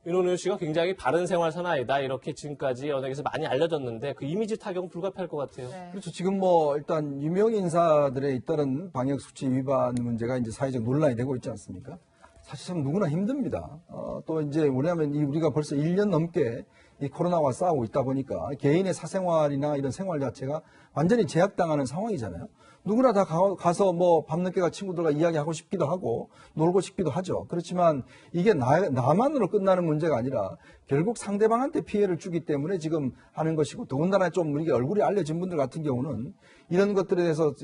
윤호 씨가 굉장히 바른 생활 사나이다. 이렇게 지금까지 연예계에서 많이 알려졌는데 그 이미지 타격은 불가피할 것 같아요. 네. 그렇죠. 지금 뭐 일단 유명 인사들에 잇따른 방역 수칙 위반 문제가 이제 사회적 논란이 되고 있지 않습니까? 사실 참 누구나 힘듭니다. 또 이제 뭐냐면 우리가 벌써 1년 넘게 이 코로나와 싸우고 있다 보니까 개인의 사생활이나 이런 생활 자체가 완전히 제약당하는 상황이잖아요. 누구나 다 가서 뭐 밤늦게가 친구들과 이야기하고 싶기도 하고 놀고 싶기도 하죠. 그렇지만 이게 나만으로 끝나는 문제가 아니라 결국 상대방한테 피해를 주기 때문에 지금 하는 것이고 더군다나 좀 우리가 얼굴이 알려진 분들 같은 경우는 이런 것들에 대해서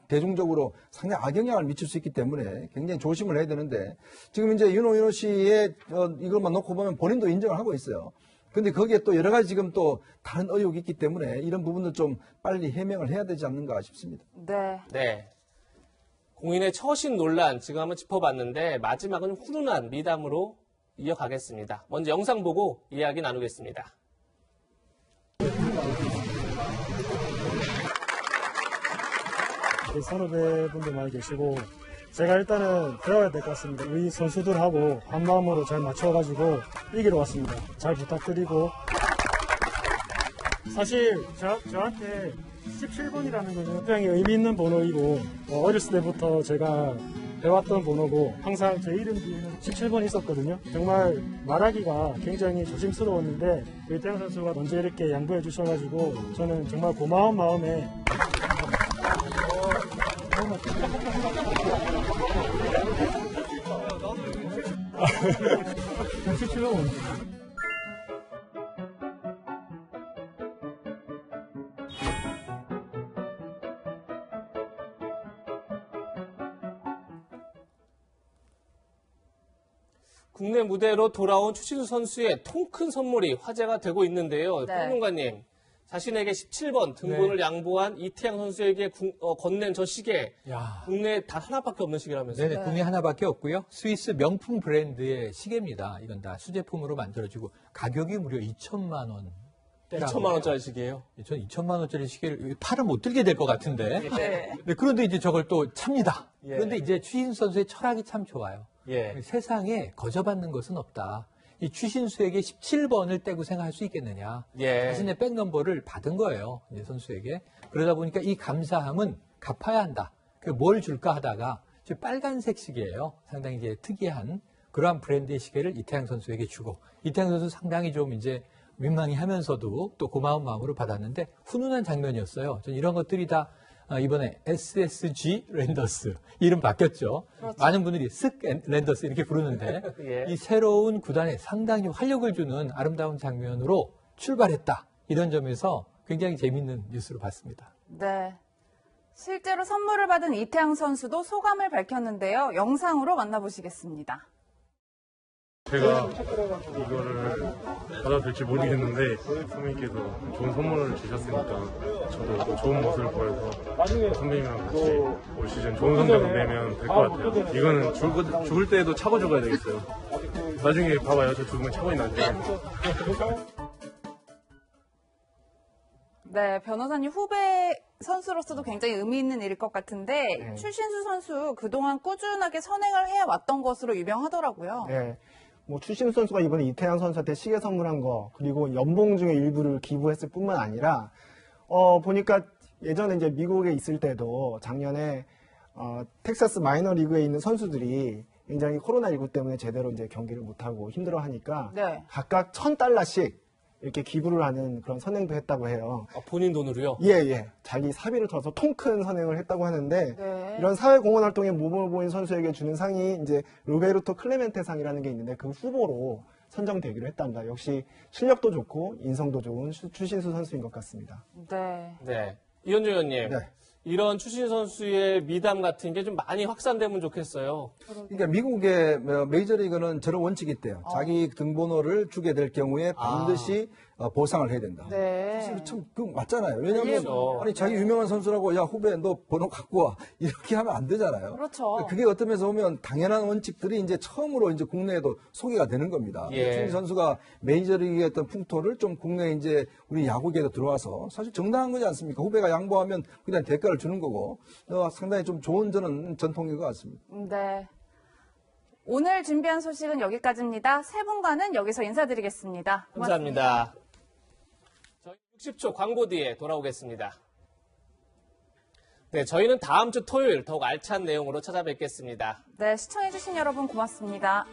대중적으로 상당히 악영향을 미칠 수 있기 때문에 굉장히 조심을 해야 되는데 지금 이제 윤호 씨의 이것만 놓고 보면 본인도 인정을 하고 있어요. 근데 거기에 또 여러 가지 지금 또 다른 의혹이 있기 때문에 이런 부분도 좀 빨리 해명을 해야 되지 않는가 싶습니다. 네. 공인의 처신 논란 지금 한번 짚어봤는데 마지막은 훈훈한 미담으로 이어가겠습니다. 먼저 영상 보고 이야기 나누겠습니다. 선후배분들 많이 계시고 제가 일단은 배워야 될 것 같습니다. 우리 선수들하고 한마음으로 잘 맞춰가지고 이기러 왔습니다. 잘 부탁드리고 사실 저한테 17번이라는 것은 굉장히 의미 있는 번호이고 어렸을 때부터 제가 해왔던 번호고 항상 제 이름 뒤에는 17번이 있었거든요. 정말 말하기가 굉장히 조심스러웠는데 이태양 선수가 언제 이렇게 양보해 주셔가지고 저는 정말 고마운 마음에 17번 국내 무대로 돌아온 추신수 선수의 통큰 선물이 화제가 되고 있는데요. 네. 평론가님, 자신에게 17번 등번을 양보한 이태양 선수에게 건넨 저 시계, 야. 국내에 단 하나밖에 없는 시계라면서요? 네네, 국내 하나밖에 없고요. 스위스 명품 브랜드의 시계입니다. 이건 다 수제품으로 만들어지고 가격이 무려 2천만 원. 2천만 원짜리 시계예요? 전 2천만 원짜리 시계를 팔을 못 들게 될 것 같은데. 네. 네, 그런데 이제 저걸 또 찹니다. 예. 그런데 이제 추신수 선수의 철학이 참 좋아요. 예. 세상에 거저받는 것은 없다. 이 추신수에게 17번을 떼고 생각할 수 있겠느냐. 예. 자신의 백넘버를 받은 거예요. 이제 선수에게. 그러다 보니까 이 감사함은 갚아야 한다. 뭘 줄까 하다가 빨간색 시계예요. 상당히 이제 특이한 그러한 브랜드의 시계를 이태양 선수에게 주고, 이태양 선수 상당히 좀 이제 민망해 하면서도 또 고마운 마음으로 받았는데 훈훈한 장면이었어요. 전 이런 것들이 다 이번에 SSG 랜더스 이름 바뀌었죠. 그렇죠. 많은 분들이 쓱 랜더스 이렇게 부르는데 예. 이 새로운 구단에 상당히 활력을 주는 아름다운 장면으로 출발했다. 이런 점에서 굉장히 재밌는 뉴스로 봤습니다. 네. 실제로 선물을 받은 이태양 선수도 소감을 밝혔는데요. 영상으로 만나보시겠습니다. 제가 이거를 받아도 될지 모르겠는데 선배님께서 좋은 선물을 주셨으니까 저도 또 좋은 모습을 보여서 선배님이랑 같이 올 시즌 좋은 성적 내면 될 것 같아요. 이거는 죽을 때에도 차고 죽어야 되겠어요. 나중에 봐봐요. 저 죽으면 차고이 나중에. 네, 변호사님 후배 선수로서도 굉장히 의미 있는 일일 것 같은데 추신수 선수 그동안 꾸준하게 선행을 해왔던 것으로 유명하더라고요. 네. 뭐 추신수 선수가 이번에 이태양 선수한테 시계 선물한 거, 그리고 연봉 중에 일부를 기부했을 뿐만 아니라 보니까 예전에 이제 미국에 있을 때도 작년에 텍사스 마이너 리그에 있는 선수들이 굉장히 코로나19 때문에 제대로 이제 경기를 못하고 힘들어하니까 네. 각각 $1,000씩 이렇게 기부를 하는 그런 선행도 했다고 해요. 본인 돈으로요? 예. 자기 사비를 들어서 통 큰 선행을 했다고 하는데 네. 이런 사회공헌 활동에 모범을 보인 선수에게 주는 상이 이제 로베르토 클레멘테 상이라는 게 있는데 그 후보로 선정되기로 했답니다. 역시 실력도 좋고 인성도 좋은 추신수 선수인 것 같습니다. 네. 네. 이현주 의원님. 네. 이런 추신수 선수의 미담 같은 게 좀 많이 확산되면 좋겠어요. 그러니까 미국의 메이저리그는 저런 원칙이 있대요. 자기 등번호를 주게 될 경우에 반드시 보상을 해야 된다. 네. 사실 참 그거 맞잖아요. 왜냐하면 그렇죠. 아니 자기 유명한 선수라고 야 후배 너 번호 갖고 와 이렇게 하면 안 되잖아요. 그렇죠. 그게 어떤 면에서 보면 당연한 원칙들이 이제 처음으로 이제 국내에도 소개가 되는 겁니다. 예. 추신수 선수가 메이저리그의 어떤 풍토를 좀 국내에 이제 우리 야구계에도 들어와서 사실 정당한 거지 않습니까? 후배가 양보하면 그냥 대가를 주는 거고 상당히 좀 좋은 저는 전통인 것 같습니다. 네. 오늘 준비한 소식은 여기까지입니다. 세 분과는 여기서 인사드리겠습니다. 고맙습니다. 감사합니다. 저희 60초 광고 뒤에 돌아오겠습니다. 네, 저희는 다음 주 토요일 더욱 알찬 내용으로 찾아뵙겠습니다. 네, 시청해주신 여러분 고맙습니다.